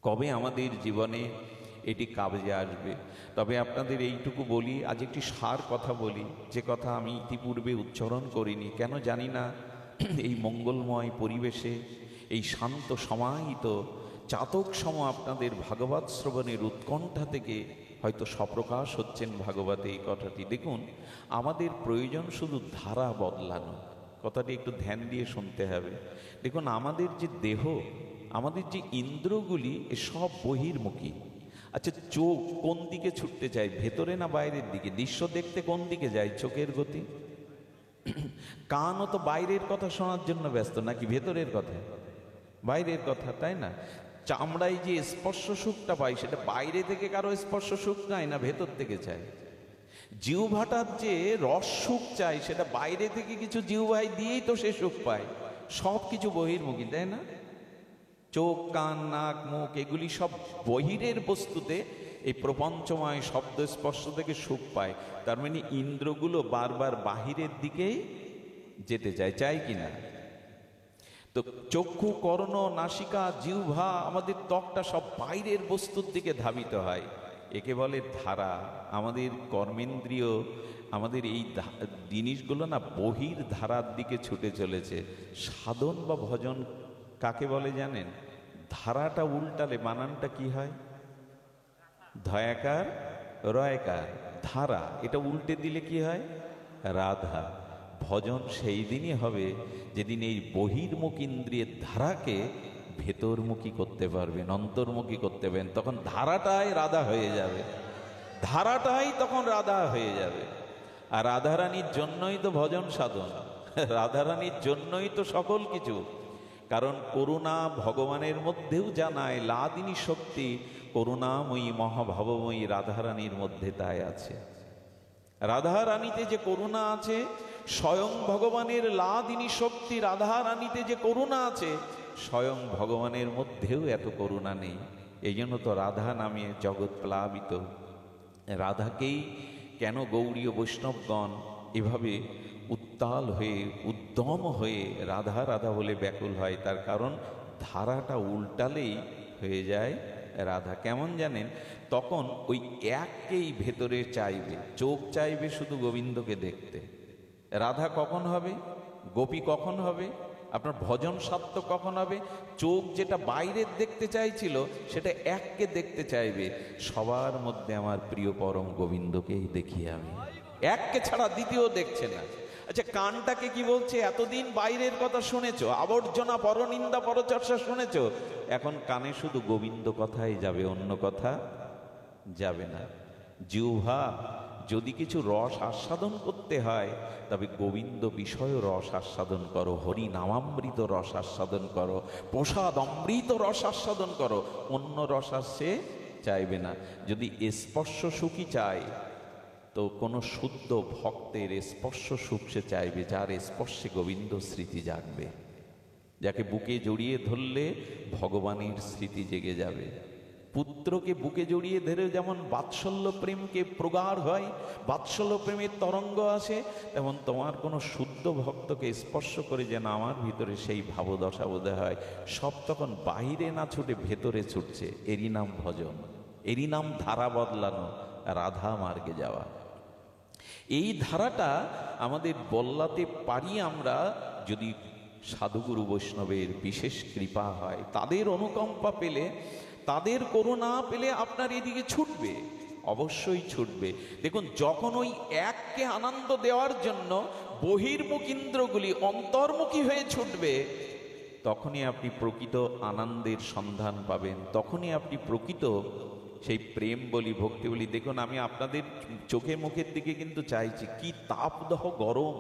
কবে আমাদের জীবনে এটি কাজে আসবে? তবে আপনাদের এইটুকু বলি, আজ একটি সার কথা বলি, যে কথা আমি ইতিপূর্বে উচ্চারণ করিনি, কেন জানি না। এই মঙ্গলময় পরিবেশে, এই শান্ত সমাহিত চাতক সম আপনাদের ভাগবত শ্রবণের উৎকণ্ঠা থেকে হয়তো স্বপ্রকাশ হচ্ছেন ভাগবতে এই কথাটি। দেখুন, আমাদের প্রয়োজন শুধু ধারা বদলানো। কথাটি একটু ধ্যান দিয়ে শুনতে হবে। দেখুন, আমাদের যে দেহ, আমাদের যে ইন্দ্রগুলি, এ সব বহির্মুখী। আচ্ছা, চোখ কোন দিকে ছুটতে চায়, ভেতরে না বাইরের দিকে? দৃশ্য দেখতে কোন দিকে যায় চোখের গতি? কানও তো বাইরের কথা শোনার জন্য ব্যস্ত, নাকি ভেতরের কথা? বাইরের কথা, তাই না? চামড়ায় যে স্পর্শ সুখটা পাই, সেটা বাইরে থেকে কারো স্পর্শ সুখ চায় না, ভেতর থেকে চায়। জিহ্বাটার যে রস সুখ চাই, সেটা বাইরে থেকে কিছু জিহ্বায় দিয়েই তো সে সুখ পায়। সব কিছু বহির্মুখী, তাই না? চোখ, কান, নাক, মুখ, এগুলি সব বহিরের বস্তুতে এই প্রপঞ্চময় শব্দ স্পর্শ থেকে সুখ পায়। তার মানে ইন্দ্রগুলো বারবার বাহিরের দিকেই যেতে চায়, চাই কিনা? তো চক্ষু, কর্ণ, নাসিকা, জিহ্বা, আমাদের ত্বকটা সব বাইরের বস্তুর দিকে ধাবিত হয়। একে বলে ধারা। আমাদের কর্মেন্দ্রিয়, আমাদের এই জিনিসগুলো না বহির ধারার দিকে ছুটে চলেছে। সাধন বা ভজন কাকে বলে জানেন? ধারাটা উল্টালে বানানটা কি হয়? ধয়াকার রয়কার, ধারা। এটা উল্টে দিলে কি হয়? রাধা। ভজন সেই দিনই হবে যেদিন এই বহির্মুখ ইন্দ্রিয়ের ধারাকে ভেতরমুখী করতে পারবেন, অন্তর্মুখী করতে পারবেন। তখন ধারাটাই রাধা হয়ে যাবে, ধারাটাই তখন রাধা হয়ে যাবে। আর রাধারানীর জন্যই তো ভজন সাধন, রাধারানীর জন্যই তো সকল কিছু। কারণ করুণা ভগবানের মধ্যেও জানায়, লাদিনী শক্তি করুণাময়ী মহাভাবময়ী রাধারানীর মধ্যে তাই আছে। রাধারানীতে যে করুণা আছে, স্বয়ং ভগবানের লাদিনী শক্তি রাধারানীতে যে করুণা আছে, স্বয়ং ভগবানের মধ্যেও এত করুণা নেই। এই জন্য তো রাধা নামে জগৎ প্লাবিত। রাধাকেই কেন গৌড়ীয় বৈষ্ণবগণ এভাবে উত্তাল হয়ে উদ্যম হয়ে রাধা রাধা বলে ব্যাকুল হয়? তার কারণ ধারাটা উল্টালেই হয়ে যায় রাধা। কেমন জানেন? তখন ওই এককেই ভেতরে চাইবে, চোখ চাইবে শুধু গোবিন্দকে দেখতে। রাধা কখন হবে? গোপী কখন হবে? আপনার ভজন সার্থক কখন হবে? চোখ যেটা বাইরের দেখতে চাইছিল সেটা এককে দেখতে চাইবে, সবার মধ্যে আমার প্রিয় পরম গোবিন্দকেই দেখি আমি, এককে ছাড়া দ্বিতীয় দেখছে না। আচ্ছা, কানটাকে কি বলছে? এতদিন বাইরের কথা শুনেছো, আবর্জনা পরনিন্দা পরচর্চা শুনেছো, এখন কানে শুধু গোবিন্দ কথাই যাবে, অন্য কথা যাবে না। জিহ্বা যদি কিছু রস আস্বাদন করতে হয় তবে গোবিন্দ বিষয় রস আস্বাদন করো, হরি নামামৃত রস আস্বাদন করো, প্রসাদ অমৃত রস আস্বাদন করো, অন্য রস আসছে চাইবে না। যদি স্পর্শ সুখী চায় তো কোনো শুদ্ধ ভক্তের স্পর্শ সুখ সে চাইবে, যার স্পর্শে গোবিন্দ স্মৃতি জাগবে, যাকে বুকে জড়িয়ে ধরলে ভগবানের স্মৃতি জেগে যাবে। পুত্রকে বুকে জড়িয়ে ধরে যেমন বাৎসল্য প্রেমকে প্রগাঢ় হয়, বাৎসল্য প্রেমের তরঙ্গ আসে, তেমন তোমার কোনো শুদ্ধ ভক্তকে স্পর্শ করে যেন আমার ভিতরে সেই ভাবদশা বোধ হয়। সব তখন বাইরে না ছুটে ভেতরে ছুটছে। এরই নাম ভজন, এরই নাম ধারা বদলানো, রাধা মার্গে যাওয়া। এই ধারাটা আমাদের বদলাতে পারি আমরা যদি সাধুগুরু বৈষ্ণবের বিশেষ কৃপা হয়, তাদের অনুকম্পা পেলে, তাদের করুণা পেলে আপনার এদিকে ছুটবে, অবশ্যই ছুটবে। দেখুন, যখন ওই এককে আনন্দ দেওয়ার জন্য বহির্মুখ ইন্দ্রগুলি অন্তর্মুখী হয়ে ছুটবে, তখনই আপনি প্রকৃত আনন্দের সন্ধান পাবেন, তখনই আপনি প্রকৃত সেই প্রেম বলি, ভক্তি বলি। দেখুন, আমি আপনাদের চোখে মুখের দিকে কিন্তু চাইছি, কি তাপদাহ গরম,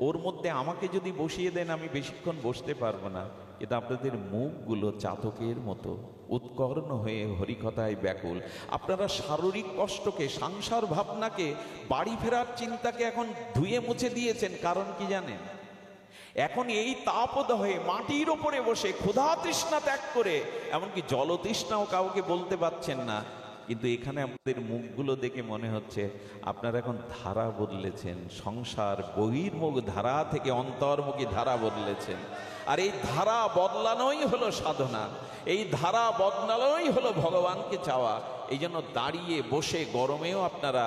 ওর মধ্যে আমাকে যদি বসিয়ে দেন আমি বেশিক্ষণ বসতে পারবো না, কিন্তু আপনাদের মুখগুলো চাতকের মতো উৎকর্ণ হয়ে হরিকথায় ব্যাকুল। আপনারা শারীরিক কষ্টকে, সংসার ভাবনাকে, বাড়ি ফেরার চিন্তাকে এখন ধুয়ে মুছে দিয়েছেন। কারণ কি জানেন? এখন এই তাপদহে মাটির ওপরে বসে ক্ষুধা তৃষ্ণা ত্যাগ করে, এমনকি জলতৃষ্ণাও কাউকে বলতে পারছেন না, কিন্তু এখানে আমাদের মুখগুলো দেখে মনে হচ্ছে আপনারা এখন ধারা বদলেছেন, সংসার বহির্মুখ ধারা থেকে অন্তর্মুখী ধারা বদলেছেন। আর এই ধারা বদলানোই হলো সাধনা, এই ধারা বদলানোই হলো ভগবানকে চাওয়া। এই জন্য দাঁড়িয়ে বসে গরমেও আপনারা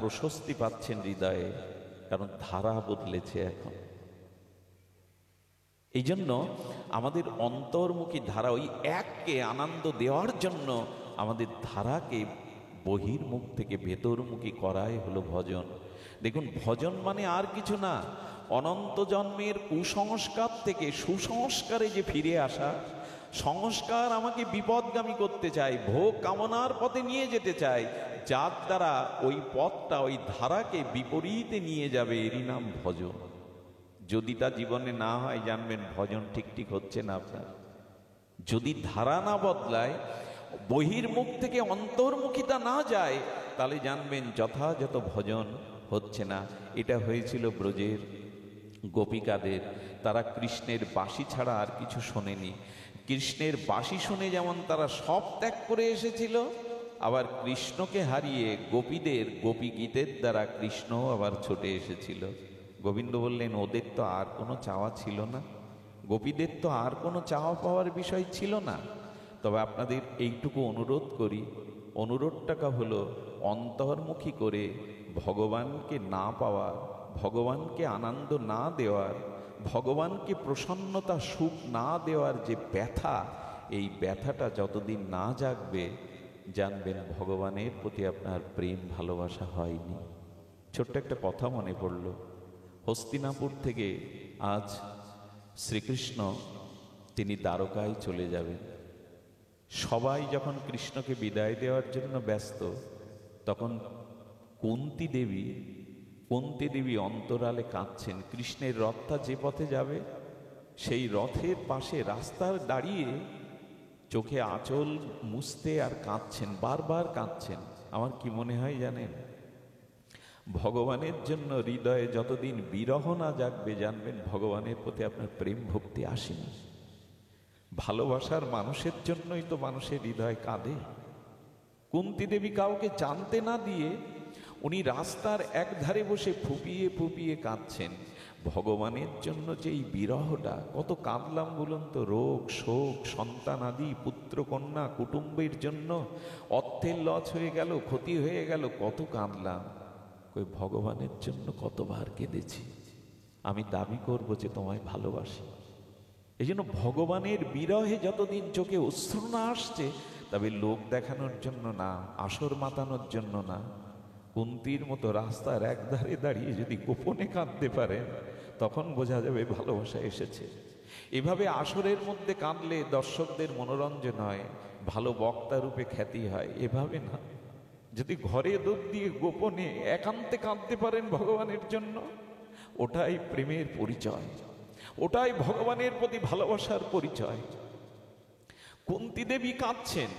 প্রশস্তি পাচ্ছেন হৃদয়ে, কারণ ধারা বদলেছে এখন। এই জন্য আমাদের অন্তর্মুখী ধারা, ওই এককে আনন্দ দেওয়ার জন্য আমাদের ধারাকে বহির্মুখ থেকে ভেতরমুখী করাই হলো ভজন। দেখুন, ভজন মানে আর কিছু না, অনন্ত জন্মের কুসংস্কার থেকে সুসংস্কারে যে ফিরে আসা। সংস্কার আমাকে বিপদগামী করতে চায়, ভোগ কামনার পথে নিয়ে যেতে চায়, যার দ্বারা ওই পথটা, ওই ধারাকে বিপরীতে নিয়ে যাবে, এরই নাম ভজন। যদি তা জীবনে না হয়, জানবেন ভজন ঠিক হচ্ছে না আপনার। যদি ধারা না বদলায়, বহির্মুখ থেকে অন্তর্মুখিতা না যায়, তাহলে জানবেন যথাযথ ভজন হচ্ছে না। এটা হয়েছিল ব্রজের গোপিকাদের। তারা কৃষ্ণের বাঁশি ছাড়া আর কিছু শোনেনি। কৃষ্ণের বাঁশি শুনে যেমন তারা সব ত্যাগ করে এসেছিল, আবার কৃষ্ণকে হারিয়ে গোপীদের গোপী গীতের দ্বারা কৃষ্ণ আবার ছুটে এসেছিল। গোবিন্দ বললেন, ওদের তো আর কোনো চাওয়া ছিল না, গোপীদের তো আর কোনো চাওয়া পাওয়ার বিষয় ছিল না। তবে আপনাদের এইটুকু অনুরোধ করি, অনুরোধটাকা হলো অন্তর্মুখী করে ভগবানকে না পাওয়ার, ভগবানকে আনন্দ না দেওয়ার, ভগবানকে প্রসন্নতা সুখ না দেওয়ার যে ব্যথা, এই ব্যথাটা যতদিন না জাগবে, জানবেন ভগবানের প্রতি আপনার প্রেম ভালোবাসা হয়নি। ছোট্ট একটা কথা মনে পড়ল। হস্তিনাপুর থেকে আজ শ্রীকৃষ্ণ তিনি দ্বারকায় চলে যাবেন। সবাই যখন কৃষ্ণকে বিদায় দেওয়ার জন্য ব্যস্ত, তখন কুন্তী দেবী অন্তরালে কাঁদছেন। কৃষ্ণের রথটা যে পথে যাবে, সেই রথের পাশে রাস্তার দাঁড়িয়ে চোখে আঁচল মুছতে আর কাঁদছেন, বারবার কাঁদছেন। আমার কি মনে হয় জানেন, ভগবানের জন্য হৃদয়ে যতদিন বিরহ না জাগবে, জানবেন ভগবানের প্রতি আপনার প্রেম ভক্তি আসেনি। ভালোবাসার মানুষের জন্যই তো মানুষের হৃদয় কাঁদে। কুন্তী দেবী কাউকে জানতে না দিয়ে উনি রাস্তার এক ধারে বসে ফুপিয়ে ফুপিয়ে কাঁদছেন। ভগবানের জন্য যে এই বিরহটা, কত কাঁদলাম বলুন তো, রোগ শোক সন্তান আদি পুত্র কন্যা কুটুম্বের জন্য অর্থের লস হয়ে গেল, ক্ষতি হয়ে গেল, কত কাঁদলাম। ওই ভগবানের জন্য কতবার কেঁদেছি। আমি দাবি করব যে তোমায় ভালোবাসি। এই জন্য ভগবানের বিরহে যতদিন চোখে অশ্রু না আসছে, তবে লোক দেখানোর জন্য না, আসর মাতানোর জন্য না, কুন্তির মতো রাস্তার একধারে দাঁড়িয়ে যদি গোপনে কাঁদতে পারেন, তখন বোঝা যাবে ভালোবাসা এসেছে। এভাবে আসরের মধ্যে কাঁদলে দর্শকদের মনোরঞ্জন হয়, ভালো বক্তা রূপে খ্যাতি হয়। এভাবে না, যদি ঘরে দুধ দিয়ে গোপনে একান্তে কাঁদতে পারেন ভগবানের জন্য, ওটাই প্রেমের পরিচয়, ওটাই ভগবানের প্রতি ভালোবাসার পরিচয়। কুন্তী দেবী কাঁদছেন,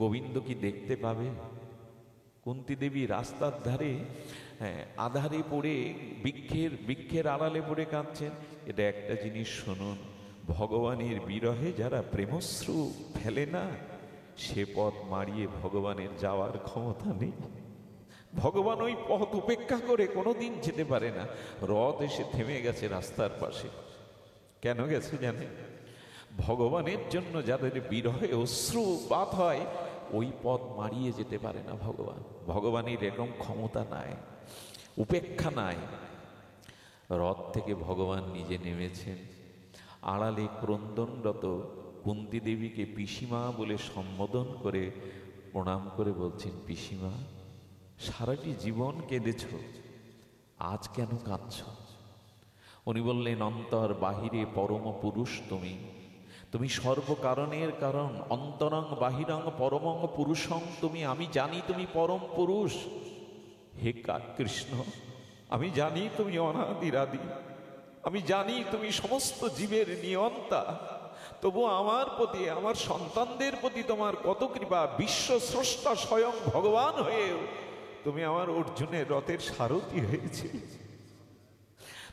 গোবিন্দ কি দেখতে পাবে? কুন্তী দেবী রাস্তার ধারে আধারে পড়ে বৃক্ষের আড়ালে পড়ে কাঁদছেন। এটা একটা জিনিস শুনুন, ভগবানের বিরহে যারা প্রেমশ্রু ফেলে না, সে পথ মারিয়ে ভগবানের যাওয়ার ক্ষমতা নেই। ভগবান ওই পথ উপেক্ষা করে কোনোদিন যেতে পারে না। রথ এসে থেমে গেছে রাস্তার পাশে, কেন গেছে জানেন? ভগবানের জন্য যাদের বিরহে অশ্রুপাত হয়, ওই পথ মারিয়ে যেতে পারে না ভগবান। ভগবানের এরকম ক্ষমতা নাই, উপেক্ষা নাই। রথ থেকে ভগবান নিজে নেমেছেন, আড়ালে ক্রন্দনরত কুন্তী দেবীকে পিসিমা বলে সম্বোধন করে প্রণাম করে বলছেন, পিসিমা, সারাটি জীবন কেঁদেছ, আজ কেন কাঁদছ? উনি বললেন, অন্তর বাহিরে পরম পুরুষ তুমি, তুমি সর্বকারণের কারণ, অন্তরং বাহিরং পরমং পুরুষং তুমি। আমি জানি তুমি পরম পুরুষ। হে কৃষ্ণ, আমি জানি তুমি অনাদিরাদি, আমি জানি তুমি সমস্ত জীবের নিয়ন্তা। তবু আমার প্রতি, আমার সন্তানদের প্রতি তোমার কত কৃপা। বিশ্ব স্রষ্টা স্বয়ং ভগবান হয়েও তুমি আমার অর্জুনের রথের সারথি হয়েছে।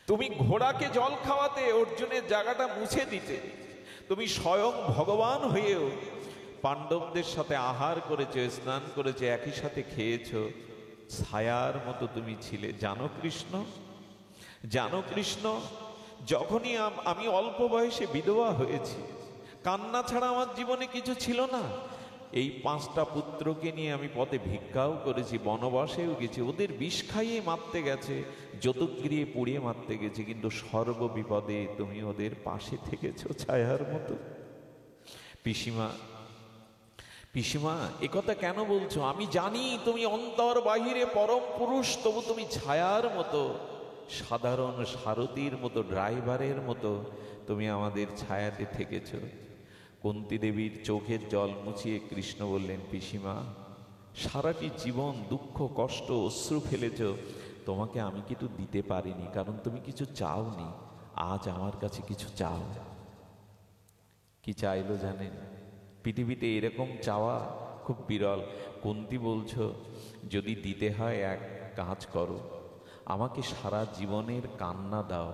তুমি ঘোড়াকে জল খাওয়াতে, অর্জুনের জায়গাটা মুছে দিতে। তুমি স্বয়ং ভগবান হয়েও পাণ্ডবদের সাথে আহার করেছো, স্নান করেছো, একই সাথে খেয়েছো। ছায়ার মতো তুমি ছিলে। জানো কৃষ্ণ, জানো কৃষ্ণ, যখনই আমি অল্প বয়সে বিধবা হয়েছি, কান্না ছাড়া আমার জীবনে কিছু ছিল না। এই 5টা পুত্রকে নিয়ে আমি পথে ভিক্ষাও করেছি, বনবাসেও গেছি, ওদের বিষ খাইয়ে মারতে গেছে, যতুগৃহে পুড়িয়ে মারতে গেছে, কিন্তু সর্ববিপদে তুমি ওদের পাশে থেকেছো ছায়ার মতো। পিসিমা, পিসিমা, একথা কেন বলছো? আমি জানি তুমি অন্তর বাহিরে পরম পুরুষ, তবু তুমি ছায়ার মতো, সাধারণ সারথীর মতো, ড্রাইভারের মতো তুমি আমাদের ছায়াতে থেকেছ। কুন্তী দেবীর চোখের জল মুছিয়ে কৃষ্ণ বললেন, পিসিমা, সারাটি জীবন দুঃখ কষ্ট অশ্রু ফেলেছ, তোমাকে আমি কিছু দিতে পারিনি, কারণ তুমি কিছু চাওনি। আজ আমার কাছে কিছু চাও। কি চাইলো জানেন? পৃথিবীতে এরকম চাওয়া খুব বিরল। কুন্তী বলছো, যদি দিতে হয় এক কাজ করো, আমাকে সারা জীবনের কান্না দাও,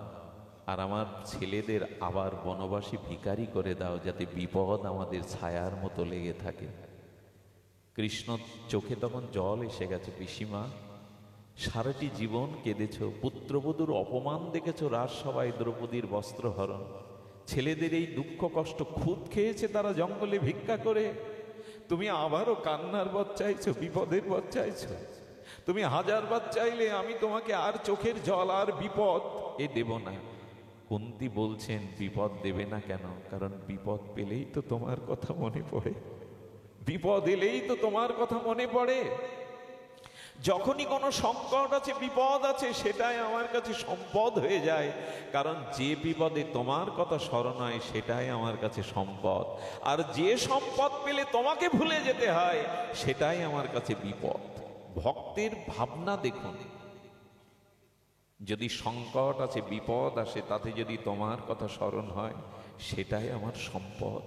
আর আমার ছেলেদের আবার বনবাসী ভিখারি করে দাও, যাতে বিপদ আমাদের ছায়ার মতো লেগে থাকে। কৃষ্ণ চোখে তখন জল এসে গেছে। পিসিমা, সারাটি জীবন কেঁদেছ, পুত্রবধূর অপমান দেখেছ, রাজসভায় দ্রৌপদীর বস্ত্রহরণ, ছেলেদের এই দুঃখ কষ্ট, খুদ খেয়েছে তারা জঙ্গলে ভিক্ষা করে। তুমি আবারও কান্নার বধ চাইছো, বিপদের বধ চাইছো। তুমি 1000বার চাইলে আমি তোমাকে আর চোখের জল আর বিপদ এ দেব না। কুন্তী বলছেন, বিপদ দেবে না কেন? কারণ বিপদ পেলেই তো তোমার কথা মনে পড়ে, বিপদ এলেই তো তোমার কথা মনে পড়ে। যখনই কোনো সংকট আছে, বিপদ আছে, সেটাই আমার কাছে সম্পদ হয়ে যায়। কারণ যে বিপদে তোমার কথা স্মরণ হয়, সেটাই আমার কাছে সম্পদ। আর যে সম্পদ পেলে তোমাকে ভুলে যেতে হয়, সেটাই আমার কাছে বিপদ। ভক্তের ভাবনা দেখুন, যদি সংকট আছে, বিপদ আসে, তাতে যদি তোমার কথা স্মরণ হয়, সেটাই আমার সম্পদ,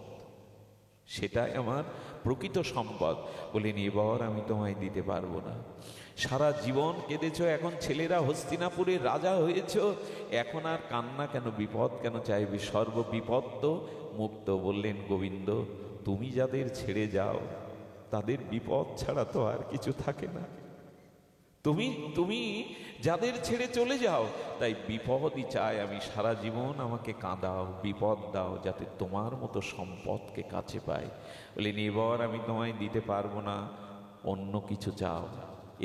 সেটাই আমার প্রকৃত সম্পদ। বলেন, এবার আমি তোমায় দিতে পারবো না। সারা জীবন কেঁদেছ, এখন ছেলেরা হস্তিনাপুরের রাজা হয়েছ, এখন আর কান্না কেন, বিপদ কেন চাইবে? সর্ব বিপদ তো মুক্ত। বললেন গোবিন্দ, তুমি যাদের ছেড়ে যাও তাদের বিপদ ছাড়া তো আর কিছু থাকে না। তুমি যাদের ছেড়ে চলে যাও, তাই বিপদই চাই আমি। সারা জীবন আমাকে কাঁদাও, বিপদ দাও, যাতে তোমার মতো সম্পদকে কাছে পাই। বলে, এবার আমি তোমায় দিতে পারবো না, অন্য কিছু চাও।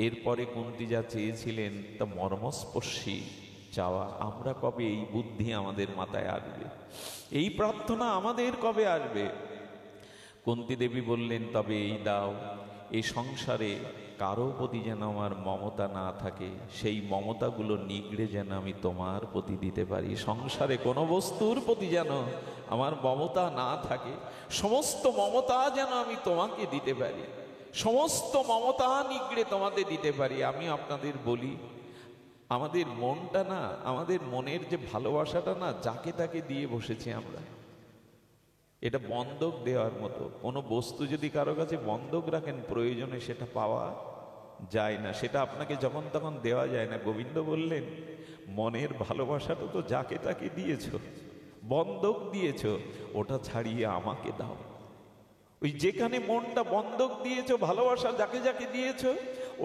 এরপরে কুন্তী যা চেয়েছিলেন তা মর্মস্পর্শী চাওয়া। আমরা কবে এই বুদ্ধি আমাদের মাথায় আসবে, এই প্রার্থনা আমাদের কবে আসবে? কুন্তী দেবী বললেন, তবে এই দাও, এই সংসারে কারো প্রতি যেন আমার মমতা না থাকে, সেই মমতাগুলো নিগড়ে যেন আমি তোমার প্রতি দিতে পারি। সংসারে কোনো বস্তুর প্রতি যেন আমার মমতা না থাকে, সমস্ত মমতা যেন আমি তোমাকে দিতে পারি, সমস্ত মমতা নিগড়ে তোমাকে দিতে পারি। আমি আপনাদের বলি, আমাদের মনটা না, আমাদের মনের যে ভালোবাসাটা না, যাকে তাকে দিয়ে বসেছি আমরা। এটা বন্ধক দেওয়ার মতো। কোনো বস্তু যদি কারো কাছে বন্ধক রাখেন, প্রয়োজনে সেটা পাওয়া যায় না, সেটা আপনাকে যখন তখন দেওয়া যায় না। গোবিন্দ বললেন, মনের ভালোবাসাটা তো যাকে তাকে দিয়েছ, বন্ধক দিয়েছ, ওটা ছাড়িয়ে আমাকে দাও। ওই যেখানে মনটা বন্ধক দিয়েছ, ভালোবাসা যাকে যাকে দিয়েছ,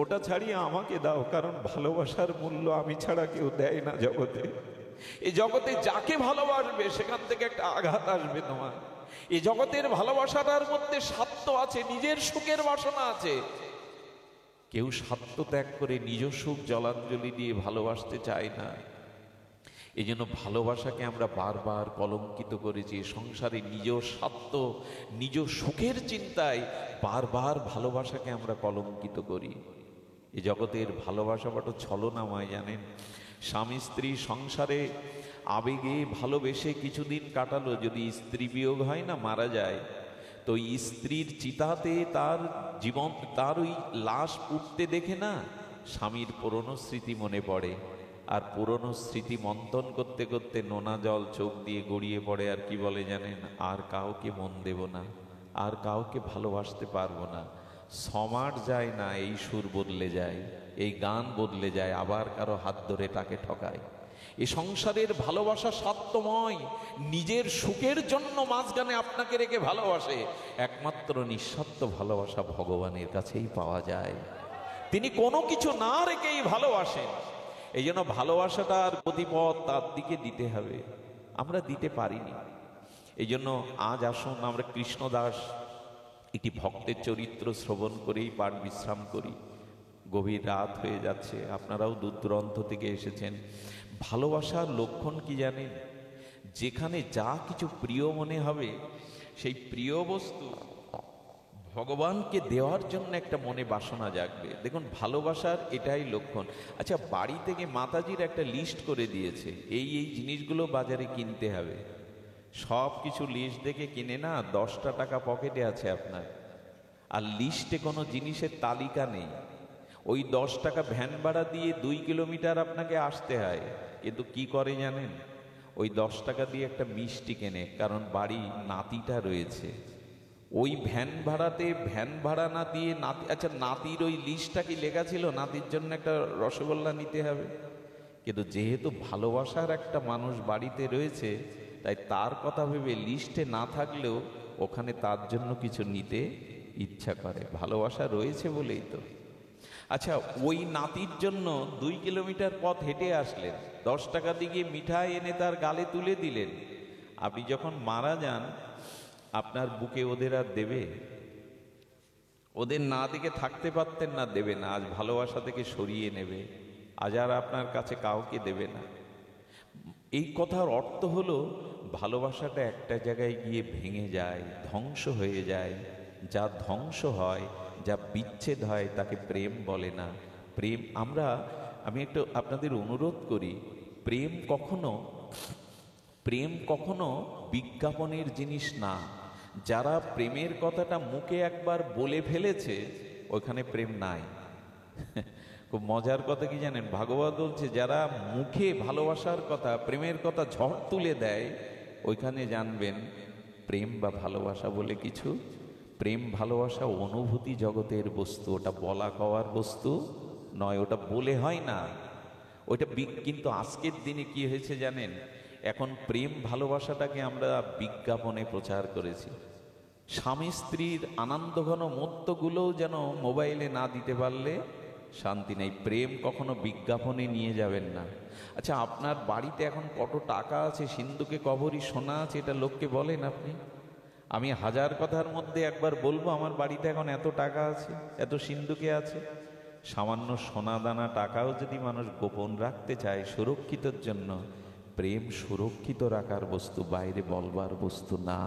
ওটা ছাড়িয়ে আমাকে দাও। কারণ ভালোবাসার মূল্য আমি ছাড়া কেউ দেয় না জগতে। এই জগতে যাকে ভালোবাসবে সেখান থেকে একটা আঘাত আসবে তোমার। এই জগতের ভালোবাসাটার মধ্যে স্বার্থ আছে, নিজের সুখের বাসনা আছে। কেউ স্বার্থ ত্যাগ করে নিজ সুখ জলাঞ্জলি দিয়ে ভালোবাসতে চায় না। এই জন্য ভালোবাসাকে আমরা বারবার কলঙ্কিত করেছি। সংসারে নিজ স্বার্থ, নিজ সুখের চিন্তায় বারবার ভালোবাসাকে আমরা কলঙ্কিত করি। এই জগতের ভালোবাসা বড় ছলনাময়, জানেন। স্বামী স্ত্রী সংসারে আবেগে ভালোবেসে কিছুদিন কাটালো, যদি স্ত্রী বিয়োগ হয় না, মারা যায়, তো স্ত্রীর চিতাতে তার জীবন, তার ওই লাশ উঠতে দেখে না, স্বামীর পুরনো স্মৃতি মনে পড়ে। আর পুরনো স্মৃতি মন্থন করতে করতে নোনা জল চোখ দিয়ে গড়িয়ে পড়ে। আর কি বলে জানেন? আর কাউকে মন দেব না, আর কাউকে ভালোবাসতে পারবো না। সমাট যায় না, এই সুর বদলে যায়, এই গান বদলে যায়, আবার কারো হাত ধরে তাকে ঠকায়। এই সংসারের ভালোবাসা স্বার্থময়, নিজের সুখের জন্য মাঝখানে আপনাকে রেখে ভালোবাসে। একমাত্র নিঃস্বার্থ ভালোবাসা ভগবানের কাছেই পাওয়া যায়। তিনি কোনো কিছু না রেখেই ভালোবাসেন। এই জন্য ভালোবাসাটার প্রতিপদ তার দিকে দিতে হবে, আমরা দিতে পারিনি। এই জন্য আজ আসুন আমরা কৃষ্ণদাস একটি ভক্তের চরিত্র শ্রবণ করেই পাঠ বিশ্রাম করি। গভীর রাত হয়ে যাচ্ছে, আপনারাও দূর দূরান্ত থেকে এসেছেন। ভালোবাসার লক্ষণ কি জানেন? যেখানে যা কিছু প্রিয় মনে হবে, সেই প্রিয় বস্তু ভগবানকে দেওয়ার জন্য একটা মনে বাসনা জাগবে। দেখুন, ভালোবাসার এটাই লক্ষণ। আচ্ছা, বাড়ি থেকে মাতাজির একটা লিস্ট করে দিয়েছে, এই এই জিনিসগুলো বাজারে কিনতে হবে। সব কিছু লিস্ট দেখে কিনে না, 10টা টাকা পকেটে আছে আপনার, আর লিস্টে কোনো জিনিসের তালিকা নেই। ওই 10 টাকা ভ্যান ভাড়া দিয়ে 2 কিলোমিটার আপনাকে আসতে হয়। কিন্তু কি করে জানেন? ওই 10 টাকা দিয়ে একটা মিষ্টি কেনে, কারণ বাড়ি নাতিটা রয়েছে। ওই ভ্যান ভাড়াতে ভ্যান ভাড়া না দিয়ে নাতি, আচ্ছা নাতির ওই লিস্টটা কি লেখা ছিল নাতির জন্য একটা রসগোল্লা নিতে হবে? কিন্তু যেহেতু ভালোবাসার একটা মানুষ বাড়িতে রয়েছে, তাই তার কথা ভেবে লিস্টে না থাকলেও ওখানে তার জন্য কিছু নিতে ইচ্ছা করে। ভালোবাসা রয়েছে বলেই তো। আচ্ছা, ওই নাতির জন্য 2 কিলোমিটার পথ হেঁটে আসলেন, 10 টাকা দিয়ে মিঠাই এনে তার গালে তুলে দিলেন। আপনি যখন মারা যান, আপনার বুকে ওদের আর দেবে? ওদের না দিকে থাকতে পারতেন না, দেবে না। আজ ভালোবাসা থেকে সরিয়ে নেবে, আজ আর আপনার কাছে কাউকে দেবে না। এই কথার অর্থ হলো, ভালোবাসাটা একটা জায়গায় গিয়ে ভেঙে যায়, ধ্বংস হয়ে যায়। যা ধ্বংস হয়, যা বিচ্ছেদ হয়, তাকে প্রেম বলে না। প্রেম আমি একটু আপনাদের অনুরোধ করি, প্রেম কখনো বিজ্ঞাপনের জিনিস না। যারা প্রেমের কথাটা মুখে একবার বলে ফেলেছে, ওইখানে প্রেম নাই। খুব মজার কথা কি জানেন? ভাগবত বলছে, যারা মুখে ভালোবাসার কথা, প্রেমের কথা ঝড় তুলে দেয়, ওইখানে জানবেন প্রেম বা ভালোবাসা বলে কিছু? প্রেম ভালোবাসা অনুভূতি জগতের বস্তু, ওটা বলা কওয়ার বস্তু নয়, ওটা বলে হয় না ওইটা। কিন্তু আজকের দিনে কি হয়েছে জানেন, এখন প্রেম ভালোবাসাটাকে আমরা বিজ্ঞাপনে প্রচার করেছি। স্বামী স্ত্রীর আনন্দঘন মুহূর্তগুলোও যেন মোবাইলে না দিতে পারলে শান্তি নেই। প্রেম কখনো বিজ্ঞাপনে নিয়ে যাবেন না। আচ্ছা, আপনার বাড়িতে এখন কত টাকা আছে, সিন্ধুকে কবরী সোনা আছে, এটা লোককে বলেন আপনি? আমি হাজার কথার মধ্যে একবার বলবো আমার বাড়িতে এখন এত টাকা আছে, এত সিন্ধুকে আছে। সামান্য সোনা দানা টাকাও যদি মানুষ গোপন রাখতে চায় সুরক্ষিতর জন্য, প্রেম সুরক্ষিত রাখার বস্তু, বাইরে বলবার বস্তু না।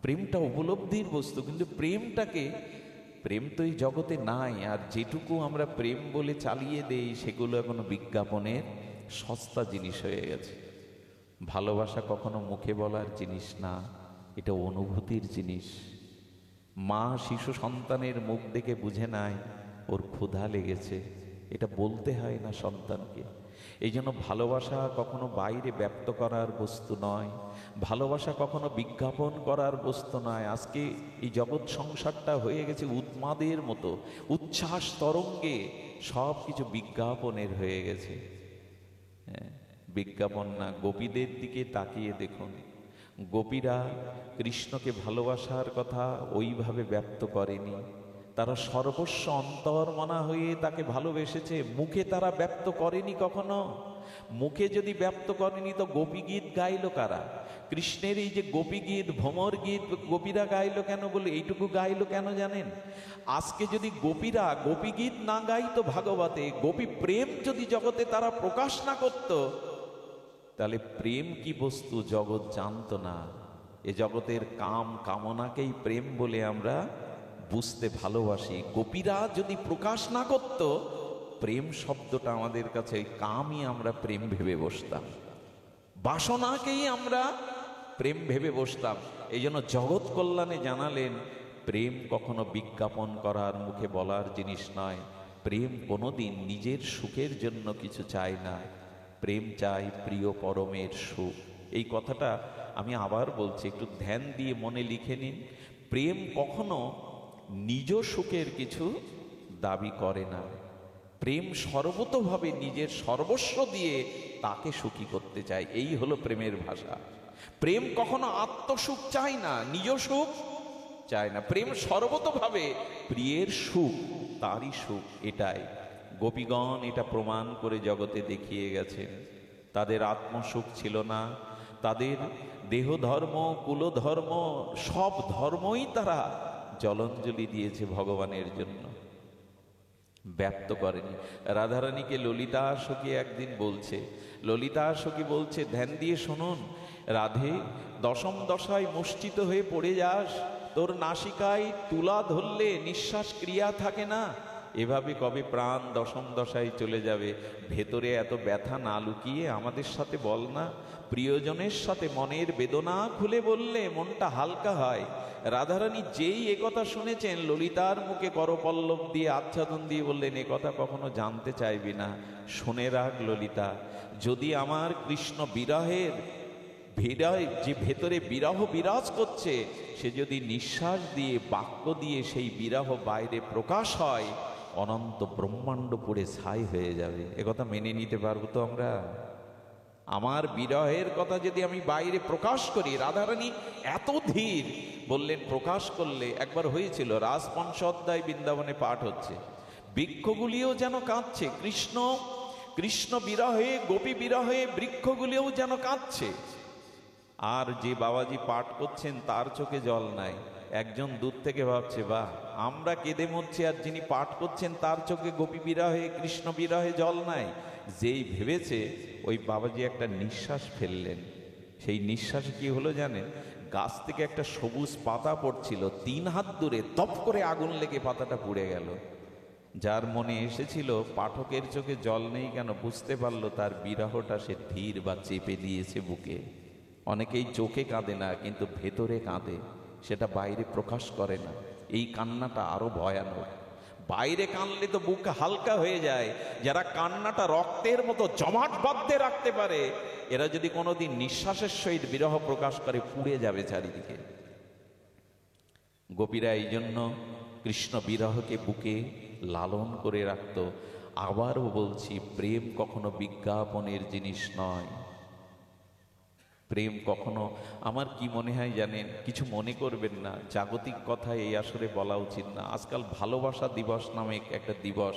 প্রেমটা উপলব্ধির বস্তু, কিন্তু প্রেম তো এই জগতে নাই। আর যেটুকু আমরা প্রেম বলে চালিয়ে দেই সেগুলো এখনো বিজ্ঞাপনের সস্তা জিনিস হয়ে গেছে। ভালোবাসা কখনো মুখে বলার জিনিস না, এটা অনুভূতির জিনিস। মা শিশু সন্তানের মুখ দেখে বুঝে নেয় ওর ক্ষুধা লেগেছে, এটা বলতে হয় না সন্তানকে। এই জন্য ভালোবাসা কখনো বাইরে ব্যক্ত করার বস্তু নয়, ভালোবাসা কখনো বিজ্ঞাপন করার বস্তু নয়। আজকে এই জগৎ সংসারটা হয়ে গেছে উন্মাদের মতো, উচ্ছ্বাস তরঙ্গে সব কিছু বিজ্ঞাপনের হয়ে গেছে। হ্যাঁ, বিজ্ঞাপন না। গোপীদের দিকে তাকিয়ে দেখুন, গোপীরা কৃষ্ণকে ভালোবাসার কথা ওইভাবে ব্যক্ত করেনি। তারা সর্বস্ব অন্তর্মনা হয়ে তাকে ভালোবেসেছে, মুখে তারা ব্যক্ত করেনি কখনো। মুখে যদি ব্যক্ত করেনি তো গোপী গীত গাইল কারা? কৃষ্ণের এই যে গোপী গীত, ভ্রমর গীত গোপীরা গাইলো কেন? বলে এইটুকু গাইলো কেন জানেন? আজকে যদি গোপীরা গোপী গীত না গাইতো ভাগবতে, গোপী প্রেম যদি জগতে তারা প্রকাশ না করত, তাহলে প্রেম কি বস্তু জগৎ জানতো না। এ জগতের কাম কামনাকেই প্রেম বলে আমরা বুঝতে ভালোবাসি। গোপীরা যদি প্রকাশ না করত, প্রেম শব্দটা আমাদের কাছে কামই আমরা প্রেম ভেবে বসতাম, বাসনাকেই আমরা প্রেম ভেবে বসতাম। এই জন্য জগৎ কল্যাণে জানালেন, প্রেম কখনো বিজ্ঞাপন করার মুখে বলার জিনিস নয়। প্রেম কোনোদিন নিজের সুখের জন্য কিছু চায় না, প্রেম চাই প্রিয় পরমের সুখ। এই কথাটা আমি আবার বলছি, একটু ধ্যান দিয়ে মনে লিখে নিন। প্রেম কখনো নিজ সুখের কিছু দাবি করে না। প্রেম সর্বতোভাবে নিজের সর্বস্ব দিয়ে তাকে সুখী করতে চায়, এই হলো প্রেমের ভাষা। প্রেম কখনো আত্মসুখ চায় না, নিজ সুখ চায় না। প্রেম সর্বতোভাবে প্রিয়ের সুখ, তারই সুখ, এটাই। গোপীগণ এটা প্রমাণ করে জগতে দেখিয়ে গেছেন। তাদের আত্মসুখ ছিল না, তাদের দেহ ধর্ম, কুলধর্ম, সব ধর্মই তারা জলাঞ্জলি দিয়েছে ভগবানের জন্য, ব্যক্ত করেনি। রাধারানীকে ললিতা সখী একদিন বলছে, ললিতা সখী বলছে, ধ্যান দিয়ে শুনুন রাধে, দশম দশায় মূর্ছিত হয়ে পড়ে যাস, তোর নাসিকায় তুলা ধরলে নিঃশ্বাস ক্রিয়া থাকে না, এভাবে কবে প্রাণ দশম দশায় চলে যাবে? ভেতরে এত ব্যথা না লুকিয়ে আমাদের সাথে বল না। প্রিয়জনের সাথে মনের বেদনা খুলে বললে মনটা হালকা হয়। রাধারানী যেই একথা শুনেছেন, ললিতার মুখে করপল্লব দিয়ে আচ্ছাদন দিয়ে বললেন, একথা কখনো জানতে চাইবি না। শুনে রাখ ললিতা, যদি আমার কৃষ্ণ বিরহের যে ভেতরে বিরহ বিরাজ করছে, সে যদি নিঃশ্বাস দিয়ে বাক্য দিয়ে সেই বিরহ বাইরে প্রকাশ হয়, অনন্ত ব্রহ্মাণ্ড পুড়ে ছাই হয়ে যাবে। একথা মেনে নিতে পারবো তো আমরা? আমার বিরহের কথা যদি আমি বাইরে প্রকাশ করি, রাধারানী এত ধীর বললেন, প্রকাশ করলে একবার হয়েছিল, রাজপঞ্চ অধ্যায় বৃন্দাবনে পাঠ হচ্ছে, বৃক্ষগুলিও যেন কাঁদছে, কৃষ্ণ বিরহে, গোপী বিরহে বৃক্ষগুলিও যেন কাঁদছে। আর যে বাবাজি পাঠ করছেন তার চোখে জল নাই। একজন দূর থেকে ভাবছে, বাহ, আমরা কেঁদে মরছি, আর যিনি পাঠ করছেন তার চোখে গোপী বিরহে, কৃষ্ণ বিরহে জল নাই। যেই ভেবেছে, ওই বাবাজি একটা নিঃশ্বাস ফেললেন। সেই নিঃশ্বাসে কি হলো জানেন? গাছ থেকে একটা সবুজ পাতা পড়ছিল, 3 হাত দূরে তপ করে আগুন লেগে পাতাটা পুড়ে গেল। যার মনে এসেছিল পাঠকের চোখে জল নেই কেন, বুঝতে পারলো তার বিরহটা সে ধীর বা চেপে দিয়েছে বুকে। অনেকেই চোখে কাঁদে না, কিন্তু ভেতরে কাঁদে, সেটা বাইরে প্রকাশ করে না। এই কান্নাটা আরো ভয়ানক। বাইরে কানলে তো বুক হালকা হয়ে যায়, যারা কান্নাটা রক্তের মতো জমাট বাঁধতে রাখতে পারে, এরা যদি কোনোদিন নিঃশ্বাসের সহিত বিরহ প্রকাশ করে পুড়ে যাবে চারিদিকে। গোপীরা এই জন্য কৃষ্ণ বিরহকে বুকে লালন করে রাখত। আবারও বলছি, প্রেম কখনো বিজ্ঞাপনের জিনিস নয়। প্রেম কখনো, আমার কি মনে হয় জানেন, কিছু মনে করবেন না, জাগতিক কথা এই আসরে বলা উচিত না। আজকাল ভালোবাসা দিবস নামে একটা দিবস,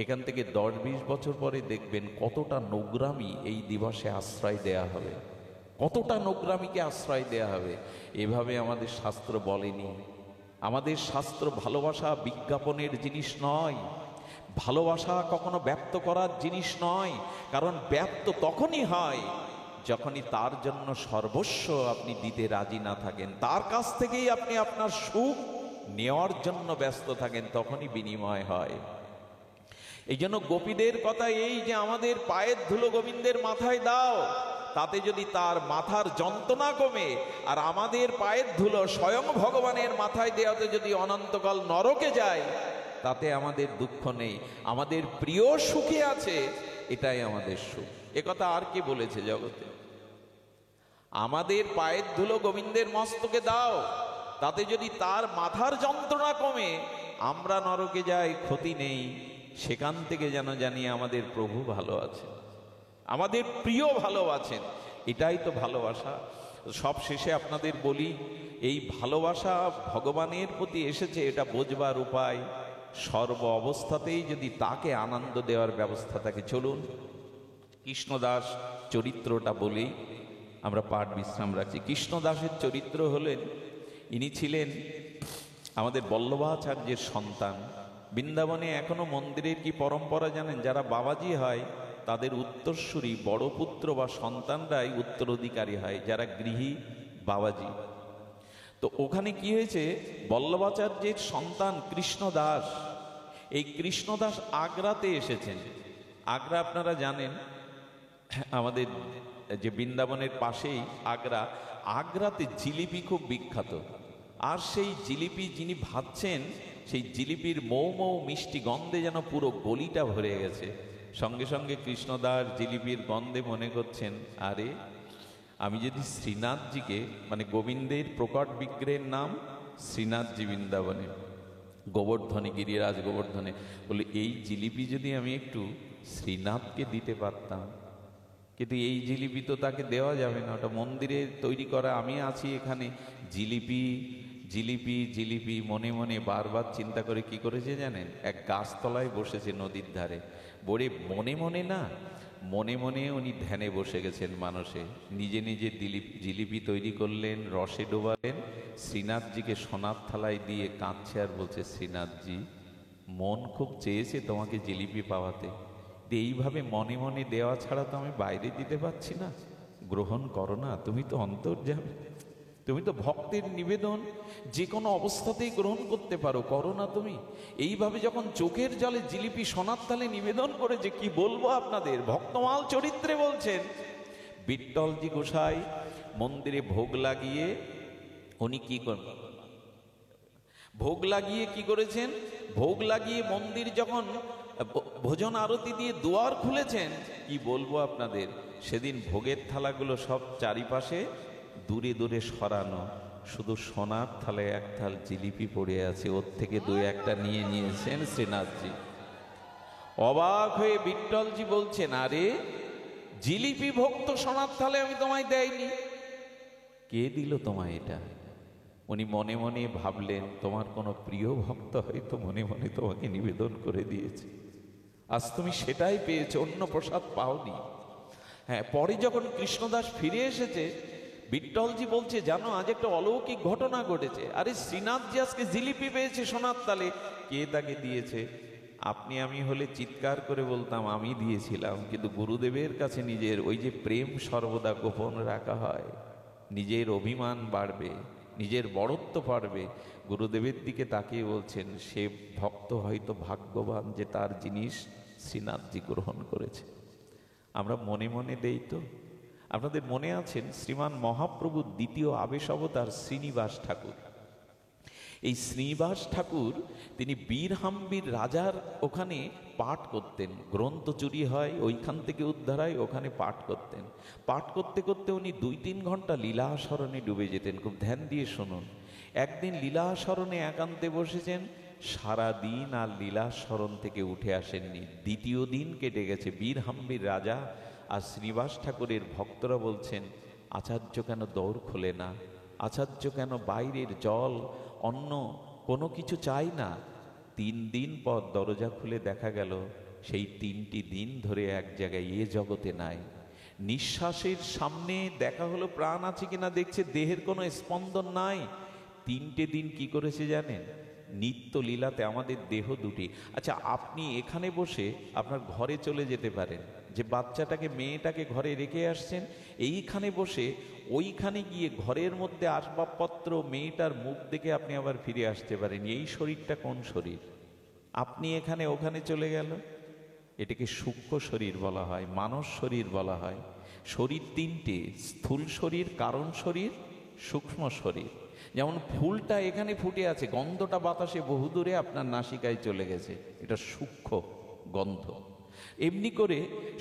এখান থেকে 10-20 বছর পরে দেখবেন কতটা নোংরামি এই দিবসে আশ্রয় দেয়া হবে, কতটা নোংরামিকে আশ্রয় দেয়া হবে। এভাবে আমাদের শাস্ত্র বলেনি। আমাদের শাস্ত্র ভালোবাসা বিজ্ঞাপনের জিনিস নয়, ভালোবাসা কখনো ব্যক্ত করার জিনিস নয়। কারণ ব্যক্ত তখনই হয় যখনই তার জন্য সর্বস্ব আপনি দিতে রাজি না থাকেন, তার কাছ থেকেই আপনি আপনার সুখ নেওয়ার জন্য ব্যস্ত থাকেন, তখনই বিনিময় হয়। এই জন্য গোপীদের কথা এই যে আমাদের পায়ের ধুলো গোবিন্দের মাথায় দাও, তাতে যদি তার মাথার যন্ত্রণা কমে, আর আমাদের পায়ের ধুলো স্বয়ং ভগবানের মাথায় দেওয়াতে যদি অনন্তকাল নরকে যায়, তাতে আমাদের দুঃখ নেই। আমাদের প্রিয় সুখে আছে, এটাই আমাদের সুখ। একথা আর কি বলেছে জগতে? আমাদের পায়ের ধুলো গোবিন্দের মস্তকে দাও, তাতে যদি তার মাথার যন্ত্রণা কমে, আমরা নরকে যাই, ক্ষতি নেই। সেখান থেকে যেন জানি আমাদের প্রভু ভালো আছেন, আমাদের প্রিয় ভালো আছেন। এটাই তো ভালোবাসা। সব শেষে আপনাদের বলি, এই ভালোবাসা ভগবানের প্রতি এসেছে, এটা বোঝবার উপায় সর্ব অবস্থাতেই যদি তাকে আনন্দ দেওয়ার ব্যবস্থা থাকে। চলুন কৃষ্ণদাস চরিত্রটা বলেই আমরা পাঠ বিশ্রাম রাখছি। কৃষ্ণদাসের চরিত্র হলেন, ইনি ছিলেন আমাদের বল্লভাচার্যের সন্তান। বৃন্দাবনে এখনো মন্দিরের কি পরম্পরা জানেন? যারা বাবাজি হয় তাদের উত্তরসূরি বড় পুত্র বা সন্তানরাই উত্তরাধিকারী হয়, যারা গৃহী বাবাজি। তো ওখানে কি হয়েছে, বল্লভাচার্যের সন্তান কৃষ্ণদাস, এই কৃষ্ণদাস আগ্রাতে এসেছেন। আগ্রা আপনারা জানেন আমাদের যে বৃন্দাবনের পাশেই আগ্রা, আগ্রাতে জিলিপি খুব বিখ্যাত। আর সেই জিলিপি যিনি ভাজছেন, সেই জিলিপির মৌ মৌ মিষ্টি গন্ধে যেন পুরো গলিটা ভরে গেছে। সঙ্গে সঙ্গে কৃষ্ণদাস জিলিপির গন্ধে মনে করছেন, আরে আমি যদি শ্রীনাথজিকে, মানে গোবিন্দের প্রকট বিগ্রহের নাম শ্রীনাথজি বৃন্দাবনে, গোবর্ধনে, গিরিরাজ গোবর্ধনে, বলে এই জিলিপি যদি আমি একটু শ্রীনাথকে দিতে পারতাম। কিন্তু এই জিলিপি তো তাকে দেওয়া যাবে না, ওটা মন্দিরে তৈরি করা। আমি আছি এখানে, জিলিপি জিলিপি জিলিপি মনে মনে বারবার চিন্তা করে কি করেছে জানেন? এক গাছতলায় বসেছে নদীর ধারে, বলে মনে মনে না, মনে মনে উনি ধ্যানে বসে গেছেন মানসে। নিজে নিজে জিলিপি তৈরি করলেন, রসে ডোবালেন, শ্রীনাথজিকে সোনার থালায় দিয়ে কাঁদছে আর বলছে, শ্রীনাথজি মন খুব চেয়েছে তোমাকে জিলিপি পাওয়াতে, এইভাবে মনে মনে দেওয়া ছাড়া তো আমি বাইরে দিতে পারছি না, গ্রহণ করো না, তুমি তো অন্তর্যামী, তুমি তো ভক্তের নিবেদন যে কোনো অবস্থাতেই গ্রহণ করতে পারো, করো না তুমি। এইভাবে যখন চোখের জলে জিলিপি সোনার তালে নিবেদন করেছে, কি বলবো আপনাদের, ভক্তমাল চরিত্রে বলছেন। বিট্টলজি গোসাই মন্দিরে ভোগ লাগিয়ে উনি কি করবেন, ভোগ লাগিয়ে কি করেছেন, ভোগ লাগিয়ে মন্দির যখন ভোজন আরতি দিয়ে দুয়ার খুলেছেন, কি বলবো আপনাদের, সেদিন ভোগের থালাগুলো সব চারিপাশে দূরে দূরে সরানো, শুধু সোনার থালায় এক থাল জিলিপি পড়ে আছে, ওর থেকে দুই একটা নিয়ে নিয়েছেন শ্রীনাথজি। অবাক হয়ে বিট্টলজি বলছেন, আরে জিলিপি ভোগ তো সোনার থালে আমি তোমায় দেয়নি, কে দিল তোমায় এটা? উনি মনে মনে ভাবলেন, তোমার কোনো প্রিয় ভক্ত হয়তো মনে মনে তোমাকে নিবেদন করে দিয়েছে, আজ তুমি সেটাই পেয়েছো, অন্য প্রসাদ পাওনি। হ্যাঁ, পরে যখন কৃষ্ণদাস ফিরে এসেছে, বিট্টলজি বলছে, জানো আজ একটা অলৌকিক ঘটনা ঘটেছে। আরে শ্রীনাথজি আজকে জিলিপি পেয়েছে সোনার তালে, কে তাকে দিয়েছে? আপনি আমি হলে চিৎকার করে বলতাম আমি দিয়েছিলাম, কিন্তু গুরুদেবের কাছে নিজের ওই যে প্রেম সর্বদা গোপন রাখা হয়, নিজের অভিমান বাড়বে, নিজের বড়ত্ব বাড়বে। গুরুদেবের দিকে তাকিয়ে বলছেন, সে ভক্ত হয়তো ভাগ্যবান যে তার জিনিস শ্রীনাথজি গ্রহণ করেছে। আমরা মনে মনে দেই তো। আপনাদের মনে আছেন শ্রীমান মহাপ্রভুর দ্বিতীয় আবেশ অবতার শ্রীনিবাস ঠাকুর, এই শ্রীনিবাস ঠাকুর তিনি বীরহাম্বির রাজার ওখানে পাঠ করতেন, গ্রন্থ চুরি হয় ওইখান থেকে উদ্ধার হয়, ওখানে পাঠ করতেন। পাঠ করতে করতে উনি 2-3 ঘন্টা লীলাস্মরণে ডুবে যেতেন। খুব ধ্যান দিয়ে শুনুন। একদিন লীলাস্মরণে একান্তে বসেছেন, সারা দিন আর লীলাস্মরণ থেকে উঠে আসেননি। দ্বিতীয় দিন কেটে গেছে। বীরহাম্বির রাজা আর শ্রীনিবাস ঠাকুরের ভক্তরা বলছেন, আচার্য কেন দৌড় খোলে না, আচার্য কেন বাইরের জল অন্য কোনো কিছু চাই না। 3 দিন পর দরজা খুলে দেখা গেল সেই 3টি দিন ধরে এক জায়গায় এ জগতে নাই। নিঃশ্বাসের সামনে দেখা হলো প্রাণ আছে কিনা, দেখছে দেহের কোনো স্পন্দন নাই। 3টে দিন কি করেছে জানেন? নিত্য লীলাতে আমাদের দেহ দুটি। আচ্ছা, আপনি এখানে বসে আপনার ঘরে চলে যেতে পারেন, যে বাচ্চাটাকে মেয়েটাকে ঘরে রেখে আসছেন, এইখানে বসে ওইখানে গিয়ে ঘরের মধ্যে আসবাবপত্র মেয়েটার মুখ দেখে আপনি আবার ফিরে আসতে পারেন। এই শরীরটা কোন শরীর? আপনি এখানে ওখানে চলে গেল। এটাকে সূক্ষ্ম শরীর বলা হয়, মানস শরীর বলা হয়। শরীর 3টে, স্থূল শরীর, কারণ শরীর, সূক্ষ্ম শরীর। যেমন ফুলটা এখানে ফুটে আছে, গন্ধটা বাতাসে বহুদূরে আপনার নাসিকায় চলে গেছে, এটা সূক্ষ্ম গন্ধ। এমনি করে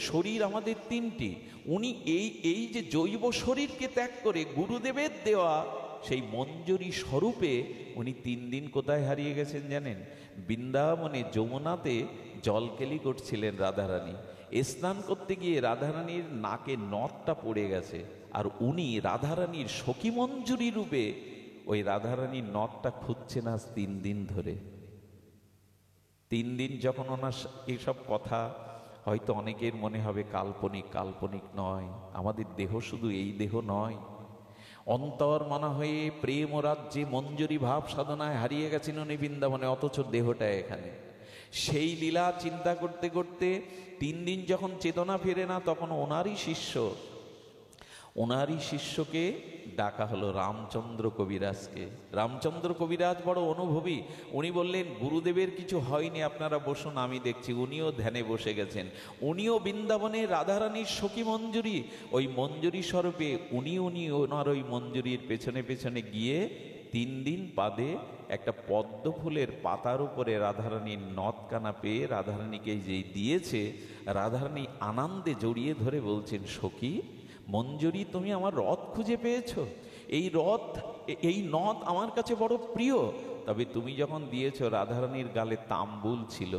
শরীর আমাদের 3টি। উনি এই যে জৈব শরীরকে ত্যাগ করে গুরুদেবের দেওয়া সেই মঞ্জুরি স্বরূপে উনি 3 দিন কোথায় হারিয়ে গেছেন জানেন? বৃন্দাবনে যমুনাতে জলকেলি করছিলেন রাধারানী। স্নান করতে গিয়ে রাধারানীর নাকে নথটা পড়ে গেছে, আর উনি রাধারানীর সখী মঞ্জুরি রূপে ওই রাধারানীর নথটা খুঁজছেন আজ 3 দিন ধরে। 3 দিন যখন ওনার এইসব কথা হয়তো অনেকের মনে হবে কাল্পনিক, কাল্পনিক নয়। আমাদের দেহ শুধু এই দেহ নয়, অন্তর মনা হয়ে প্রেম ও রাজ্যে মঞ্জুরি ভাব সাধনায় হারিয়ে গেছেন উনি বৃন্দাবনে, অথচ দেহটা এখানে। সেই লীলা চিন্তা করতে করতে 3 দিন যখন চেতনা ফেরে না, তখন ওনারই শিষ্যকে ডাকা হলো, রামচন্দ্র কবিরাজকে। রামচন্দ্র কবিরাজ বড় অনুভবী। উনি বললেন, গুরুদেবের কিছু হয়নি, আপনারা বসুন, আমি দেখছি। উনিও ধ্যানে বসে গেছেন। উনিও বৃন্দাবনে রাধারানীর সখী মঞ্জুরি, ওই মঞ্জুরি স্বরূপে উনি ওনার ওই মঞ্জুরির পেছনে পেছনে গিয়ে 3 দিন বাদে একটা পদ্ম ফুলের পাতার উপরে রাধারানীর নথকানা পেয়ে রাধারানীকে যেই দিয়েছে, রাধারানী আনন্দে জড়িয়ে ধরে বলছেন, সখী মঞ্জুরি, তুমি আমার রথ খুঁজে পেয়েছো। এই নথ আমার কাছে বড় প্রিয়। তবে তুমি যখন দিয়েছো, রাধারানীর গালে তাম্বুল ছিল,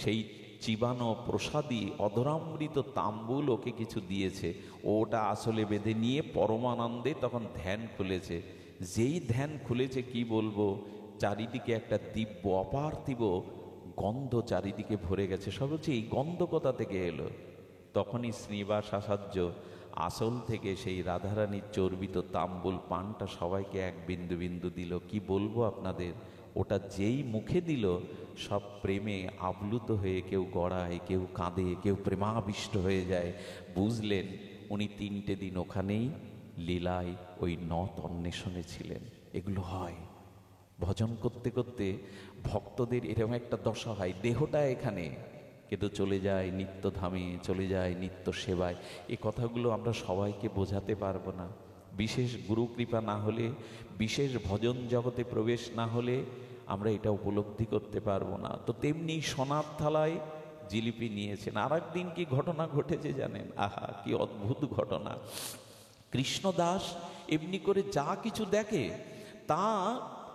সেই চিবানো প্রসাদী অধরামৃত তাম্বুল ওকে কিছু দিয়েছে। ওটা আসলে বেঁধে নিয়ে পরমানন্দে তখন ধ্যান খুলেছে। যেই ধ্যান খুলেছে কি বলবো, চারিদিকে একটা দিব্য অপার্থিব গন্ধ চারিদিকে ভরে গেছে। সব হচ্ছে এই গন্ধ কোথা থেকে এলো? তখনই শ্রীনিবাস আচার্য আসল থেকে সেই রাধারানীর চর্বিত তাম্বুল পানটা সবাইকে এক বিন্দু বিন্দু দিল। কি বলবো আপনাদের, ওটা যেই মুখে দিল, সব প্রেমে আপ্লুত হয়ে কেউ গড়ায়, কেউ কাঁদে, কেউ প্রেমাবিষ্ট হয়ে যায়। বুঝলেন উনি 3টে দিন ওখানেই লীলায় ওই নথ অন্বেষণে ছিলেন। এগুলো হয় ভজন করতে করতে ভক্তদের এরকম একটা দশা হয়, দেহটা এখানে কিন্তু চলে যায় নিত্যধামে, চলে যায় নিত্য সেবায়। এই কথাগুলো আমরা সবাইকে বোঝাতে পারবো না। বিশেষ গুরুকৃপা না হলে, বিশেষ ভজন জগতে প্রবেশ না হলে আমরা এটা উপলব্ধি করতে পারবো না। তো তেমনি সোনার থালায় জিলিপি নিয়েছেন। আর একদিন কি ঘটনা ঘটেছে জানেন? আহা, কি অদ্ভুত ঘটনা! কৃষ্ণদাস এমনি করে যা কিছু দেখে তা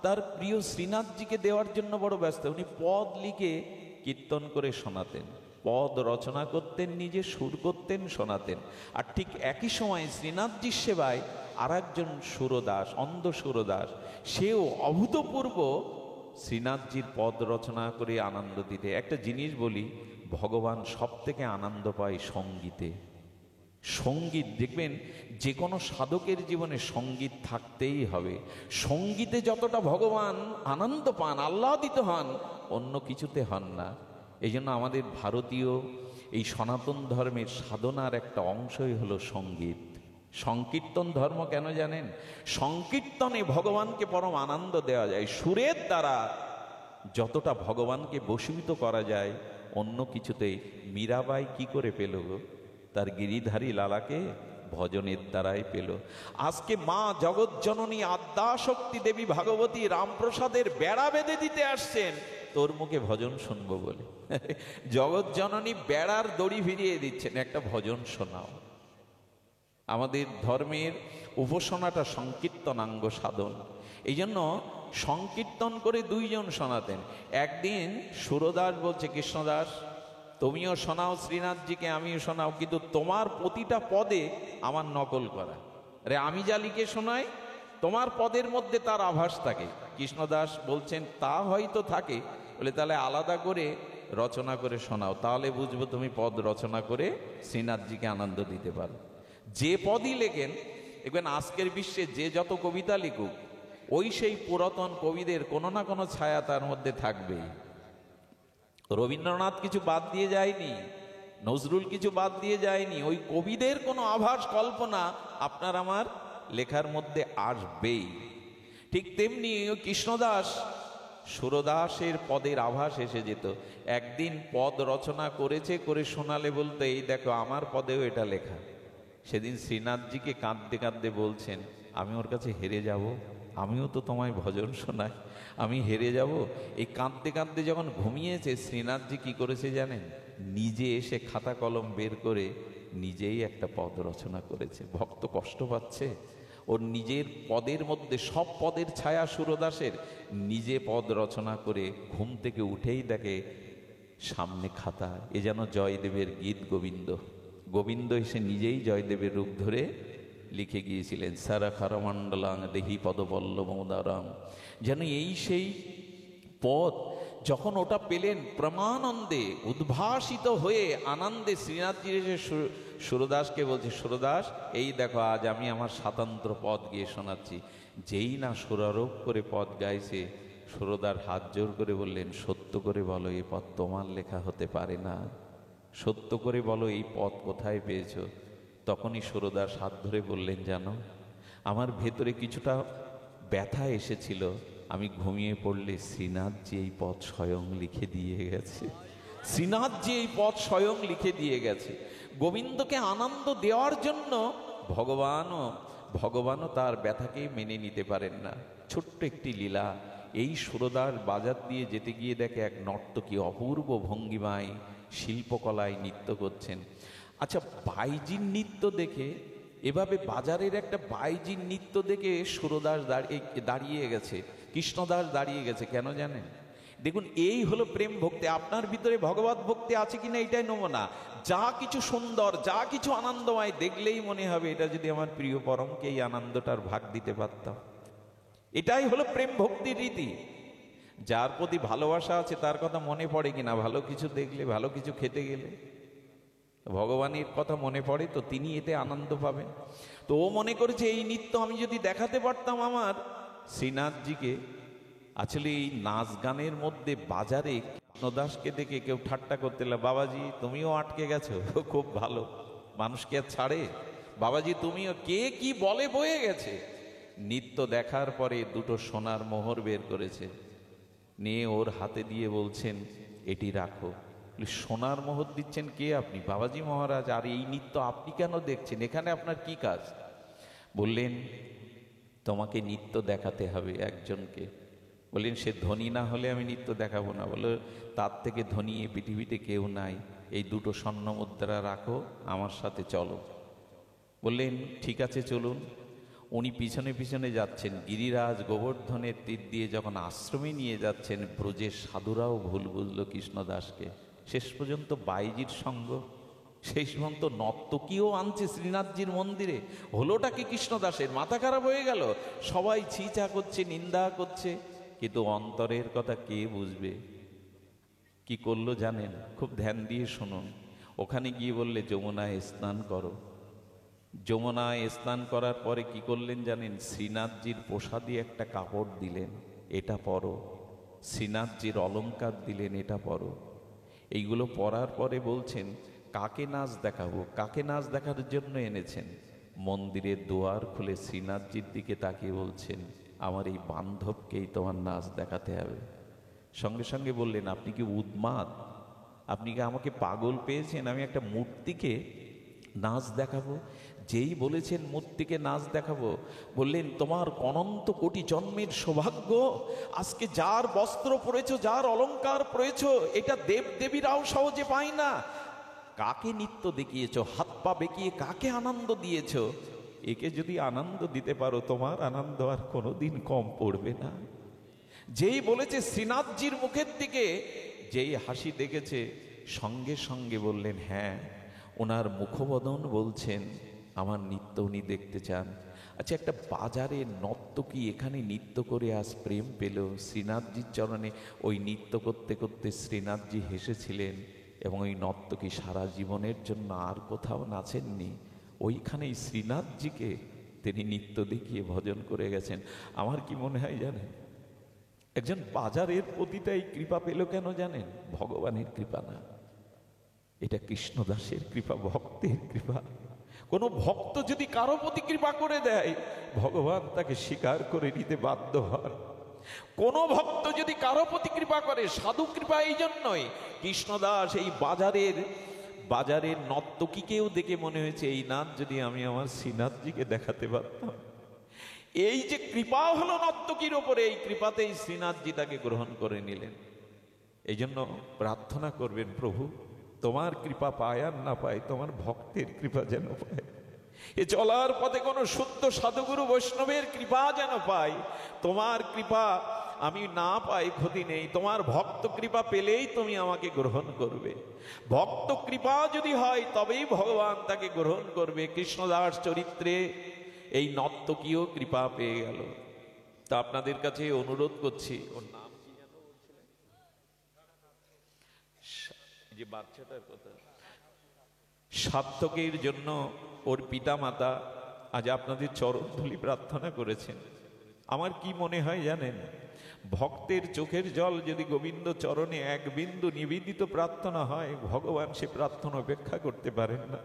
তার প্রিয় শ্রীনাথজিকে দেওয়ার জন্য বড় ব্যস্ত। উনি পদ লিখে কীর্তন করে শোনাতেন, পদ রচনা করতেন, নিজে সুর করতেন, শোনাতেন। আর ঠিক একই সময় শ্রীনাথজির সেবায় আর একজন সুরদাস, অন্ধ সুরদাস, সেও অভূতপূর্ব শ্রীনাথজির পদ রচনা করে আনন্দ দিতে। একটা জিনিস বলি, ভগবান সব থেকে আনন্দ পায় সঙ্গীতে। সঙ্গীত দেখবেন, যে কোনো সাধকের জীবনে সঙ্গীত থাকতেই হবে। সঙ্গীতে যতটা ভগবান আনন্দ পান, আহ্লাদিত হন, অন্য কিছুতে হন না। এই জন্য আমাদের ভারতীয় এই সনাতন ধর্মের সাধনার একটা অংশই হলো সঙ্গীত। সংকীর্তন ধর্ম কেন জানেন? সংকীর্তনে ভগবানকে পরম আনন্দ দেওয়া যায়। সুরের দ্বারা যতটা ভগবানকে বশীভূত করা যায়, অন্য কিছুতে। মীরাবাই কি করে পেল গো? তার গিরিধারী লালাকে ভজনের দ্বারাই পেল। আজকে মা জগৎজননী আদ্যাশক্তি দেবী ভাগবতী রামপ্রসাদের বেড়া বেঁধে দিতে আসছেন তোর মুখে ভজন শুনবো বলে। জগৎজননী বেড়ার দড়ি ফিরিয়ে দিচ্ছেন, একটা ভজন শোনাও। আমাদের ধর্মের উপাসনাটা সংকীর্তনাঙ্গ সাধন, এই জন্য সংকীর্তন করে দুইজন শোনাতেন। একদিন সুরদাস বলছে, কৃষ্ণদাস তুমিও শোনাও শ্রীনাথজিকে, আমিও শোনাও, কিন্তু তোমার প্রতিটা পদে আমার নকল করা। আরে আমি যা লিখে শোনাই তোমার পদের মধ্যে তার আভাস থাকে। কৃষ্ণদাস বলছেন তা হয়তো থাকে, বলে তাহলে আলাদা করে রচনা করে শোনাও, তাহলে বুঝবো তুমি পদ রচনা করে শ্রীনাথজিকে আনন্দ দিতে পারো। যে পদই লেখেন দেখবেন আজকের বিশ্বে যে যত কবিতা লিখুক ওই সেই পুরাতন কবিদের কোনো না কোনো ছায়া তার মধ্যে থাকবেই। রবীন্দ্রনাথ কিছু বাদ দিয়ে যায়নি, নজরুল কিছু বাদ দিয়ে যায়নি, ওই কবিদের কোনো আভাস কল্পনা আপনার আমার লেখার মধ্যে আসবেই। ঠিক তেমনি কৃষ্ণদাস সুরদাসের পদের আভাস এসে যেত। একদিন পদ রচনা করেছে, করে শোনালে বলতে এই দেখো আমার পদেও এটা লেখা। সেদিন শ্রীনাথজিকে কাঁদতে কাঁদতে বলছেন আমি ওর কাছে হেরে যাব, আমিও তো তোমায় ভজন শোনাই, আমি হেরে যাব। এই কাঁদতে কাঁদতে যখন ঘুমিয়েছে শ্রীনাথজি কি করেছে জানেন? নিজে এসে খাতা কলম বের করে নিজেই একটা পদ রচনা করেছে। ভক্ত কষ্ট পাচ্ছে, ওর নিজের পদের মধ্যে সব পদের ছায়া সুরদাসের, নিজে পদ রচনা করে ঘুম থেকে উঠেই দেখে সামনে খাতা। এ যেন জয়দেবের গীত গোবিন্দ। গোবিন্দ এসে নিজেই জয়দেবের রূপ ধরে লিখে গিয়েছিলেন সারা খারমণ্ডলাং দেহি পদপল্লবদারাম। যেন এই সেই পদ। যখন ওটা পেলেন প্রমানন্দে উদ্ভাসিত হয়ে আনন্দে শ্রীনাথজি এসে সুরদাসকে বলছে, সুরদাস এই দেখো আজ আমি আমার স্বাতন্ত্র পদ গিয়ে শোনাচ্ছি। যেই না সুরারোপ করে পদ গাইছে, সুরদার হাত জোর করে বললেন সত্য করে বলো এই পদ তোমার লেখা হতে পারে না, সত্য করে বলো এই পদ কোথায় পেয়েছো। তখনই সুরদাস হাত ধরে বললেন জানো আমার ভেতরে কিছুটা ব্যথা এসেছিল, আমি ঘুমিয়ে পড়লে শ্রীনাথজি এই পদ স্বয়ং লিখে দিয়ে গেছে। শ্রীনাথজি এই পদ স্বয়ং লিখে দিয়ে গেছে। গোবিন্দকে আনন্দ দেওয়ার জন্য ভগবানও তার ব্যথাকে মেনে নিতে পারেন না। ছোট্ট একটি লীলা, এই সুরদার বাজার দিয়ে যেতে গিয়ে দেখে এক নর্তকী অপূর্ব ভঙ্গিমায় শিল্পকলায় নৃত্য করছেন। আচ্ছা, বাইজির নৃত্য দেখে, এভাবে বাজারের একটা বাইজির নৃত্য দেখে সুরদাস দাঁড়িয়ে গেছে, কৃষ্ণদাস দাঁড়িয়ে গেছে। কেন জানেন? দেখুন এই হলো প্রেম ভক্তি। আপনার ভিতরে ভগবত ভক্তি আছে কিনা এটাই নমুনা। যা কিছু সুন্দর, যা কিছু আনন্দময় দেখলেই মনে হবে এটা যদি আমার প্রিয় পরমকে এই আনন্দটার ভাগ দিতে পারতাম। এটাই হলো প্রেম ভক্তির রীতি। যার প্রতি ভালোবাসা আছে তার কথা মনে পড়ে কিনা, ভালো কিছু দেখলে, ভালো কিছু খেতে গেলে ভগবানের কথা মনে পড়ে, তো তিনি এতে আনন্দ পাবেন। তো ও মনে করেছে এই নৃত্য আমি যদি দেখাতে পারতাম আমার শ্রীনাথজিকে। আসলে এই নাচ গানের মধ্যে বাজারে কৃষ্ণদাসকে দেখে কেউ ঠাট্টা করতে লাগলো, বাবাজি তুমিও আটকে গেছো, খুব ভালো, মানুষকে আর ছাড়ে, বাবাজি তুমিও, কে কি বলে বয়ে গেছে। নৃত্য দেখার পরে দুটো সোনার মোহর বের করেছে, নিয়ে ওর হাতে দিয়ে বলছেন এটি রাখো। সোনার মোহর দিচ্ছেন কে আপনি? বাবাজি মহারাজ। আর এই নৃত্য আপনি কেন দেখছেন? এখানে আপনার কি কাজ? বললেন তোমাকে নৃত্য দেখাতে হবে একজনকে। বললেন সে ধনী না হলে আমি নৃত্য দেখাবো না। বলে তার থেকে ধনী এই পৃথিবীতে কেউ নাই, এই দুটো স্বর্ণ মুদ্রা রাখো, আমার সাথে চলো। বললেন ঠিক আছে চলুন। উনি পিছনে পিছনে যাচ্ছেন, গিরিরাজ গোবর্ধনের তীর দিয়ে যখন আশ্রমে নিয়ে যাচ্ছেন, ব্রজের সাধুরাও ভুল বুঝলো কৃষ্ণদাসকে। শেষ পর্যন্ত বাইজির সঙ্গ, শেষ পর্যন্ত নর্তকীও আনছে শ্রীনাথজির মন্দিরে। হলোটা কি কৃষ্ণদাসের? মাথা খারাপ হয়ে গেল। সবাই ছিচা করছে, নিন্দা করছে, কিন্তু অন্তরের কথা কে বুঝবে? কি করলো জানেন? খুব ধ্যান দিয়ে শুনুন। ওখানে গিয়ে বললে যমুনায় স্নান করো। যমুনায় স্নান করার পরে কি করলেন জানেন? শ্রীনাথজির প্রসাদী একটা কাপড় দিলেন, এটা পরো। শ্রীনাথজির অলংকার দিলেন, এটা পরো। এইগুলো পরার পরে বলছেন কাকে নাচ দেখাবো? কাকে নাচ দেখার জন্য এনেছেন? মন্দিরের দুয়ার খুলে শ্রীনাথজির দিকে তাকিয়ে বলছেন আমার এই বান্ধবকেই তোমার নাচ দেখাতে হবে। সঙ্গে সঙ্গে বললেন আপনি কি উন্মাদ? আপনি কি আমাকে পাগল পেয়েছেন? আমি একটা মূর্তিকে নাচ দেখাবো। যেই বলেছেন মূর্তিকে নাচ দেখাবো, বললেন তোমার অনন্ত কোটি জন্মের সৌভাগ্য, আজকে যার বস্ত্র পরেছো, যার অলংকার পরেছো, এটা দেব দেবীরাও সহজে পায় না। কাকে নৃত্য দেখিয়েছো, হাত পা বেঁকিয়ে কাকে আনন্দ দিয়েছো? একে যদি আনন্দ দিতে পারো, তোমার আনন্দ আর কোনোদিন কম পড়বে না। যেই বলেছে শ্রীনাথজির মুখের দিকে যেই হাসি দেখেছে, সঙ্গে সঙ্গে বললেন হ্যাঁ, ওনার মুখবদন বলছেন আমার নৃত্য উনি দেখতে চান। আচ্ছা, একটা বাজারে নর্তকী এখানে নৃত্য করে আজ প্রেম পেল শ্রীনাথজির চরণে, ওই নৃত্য করতে করতে শ্রীনাথজি হেসেছিলেন এবং ওই নর্তকী সারা জীবনের জন্য আর কোথাও নাচেননি, ওইখানেই শ্রীনাথজিকে তিনি নৃত্য দেখিয়ে ভজন করে গেছেন। আমার কি মনে হয় জানেন, একজন বাজারের পতিতাই কৃপা পেল কেন জানেন? ভগবানের কৃপা না, এটা কৃষ্ণদাসের কৃপা, ভক্তের কৃপা। কোন ভক্ত যদি কারো প্রতি কৃপা করে দেয়, ভগবান তাকে স্বীকার করে নিতে বাধ্য হন। কোন ভক্ত যদি কারো প্রতি কৃপা করে, সাধু কৃপা এই জন্যই, কৃষ্ণদাস এই বাজারের নর্তকীকেও দেখে মনে হয়েছে এই নাচ যদি আমি আমার শ্রীনাথজিকে দেখাতে পারতাম। এই যে কৃপা হলো নর্তকীর ওপরে, এই কৃপাতেই শ্রীনাথজি তাকে গ্রহণ করে নিলেন। এই জন্য প্রার্থনা করবেন, প্রভু তোমার কৃপা পায় আর না পায়, তোমার ভক্তের কৃপা যেন পায়। এ চলার পথে কোনো শুদ্ধ সাধুগুরু বৈষ্ণবের কৃপা যেন পাই। তোমার কৃপা আমি না পাই ক্ষতি নেই, তোমার ভক্ত কৃপা পেলেই তুমি আমাকে গ্রহণ করবে। ভক্ত কৃপা যদি হয় তবেই ভগবান তাকে গ্রহণ করবে। কৃষ্ণদাস চরিত্রে এই নর্তকীও কৃপা পেয়ে গেল। তা আপনাদের কাছে অনুরোধ করছি, ওর নাম কি যেন বলছিলেন, যে বাচ্চাটার কথা, সার্থকের জন্য ওর পিতা মাতা আজ আপনাদের চরণধূলি প্রার্থনা করেছেন। আমার কি মনে হয় জানেন, ভক্তের চোখের জল যদি গোবিন্দ চরণে এক বিন্দু নিবেদিত প্রার্থনা হয়, ভগবান সে প্রার্থনা উপেক্ষা করতে পারেন না।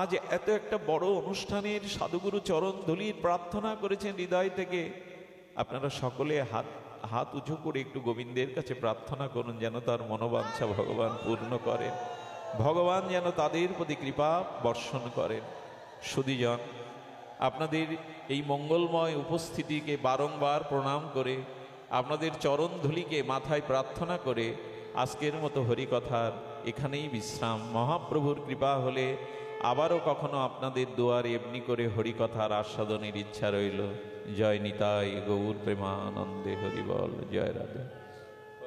আজ এত একটা বড় অনুষ্ঠানের সাধুগুরু চরণধূলির প্রার্থনা করেছেন হৃদয় থেকে। আপনারা সকলে হাত উঁচু করে একটু গোবিন্দের কাছে প্রার্থনা করুন, যেন তার মনোবাঞ্ছা ভগবান পূর্ণ করেন, ভগবান যেন তাদের প্রতি কৃপা বর্ষণ করেন। সুধীজন, আপনাদের এই মঙ্গলময় উপস্থিতিকে বারংবার প্রণাম করে, আপনাদের চরণধূলিকে মাথায় প্রার্থনা করে আজকের মতো হরিকথার এখানেই বিশ্রাম। মহাপ্রভুর কৃপা হলে আবারও কখনো আপনাদের দুয়ারে এমনি করে হরিকথার আস্বাদনের ইচ্ছা রইল। জয় নিতাই গৌর প্রেমানন্দে হরিবল। জয় রাধে।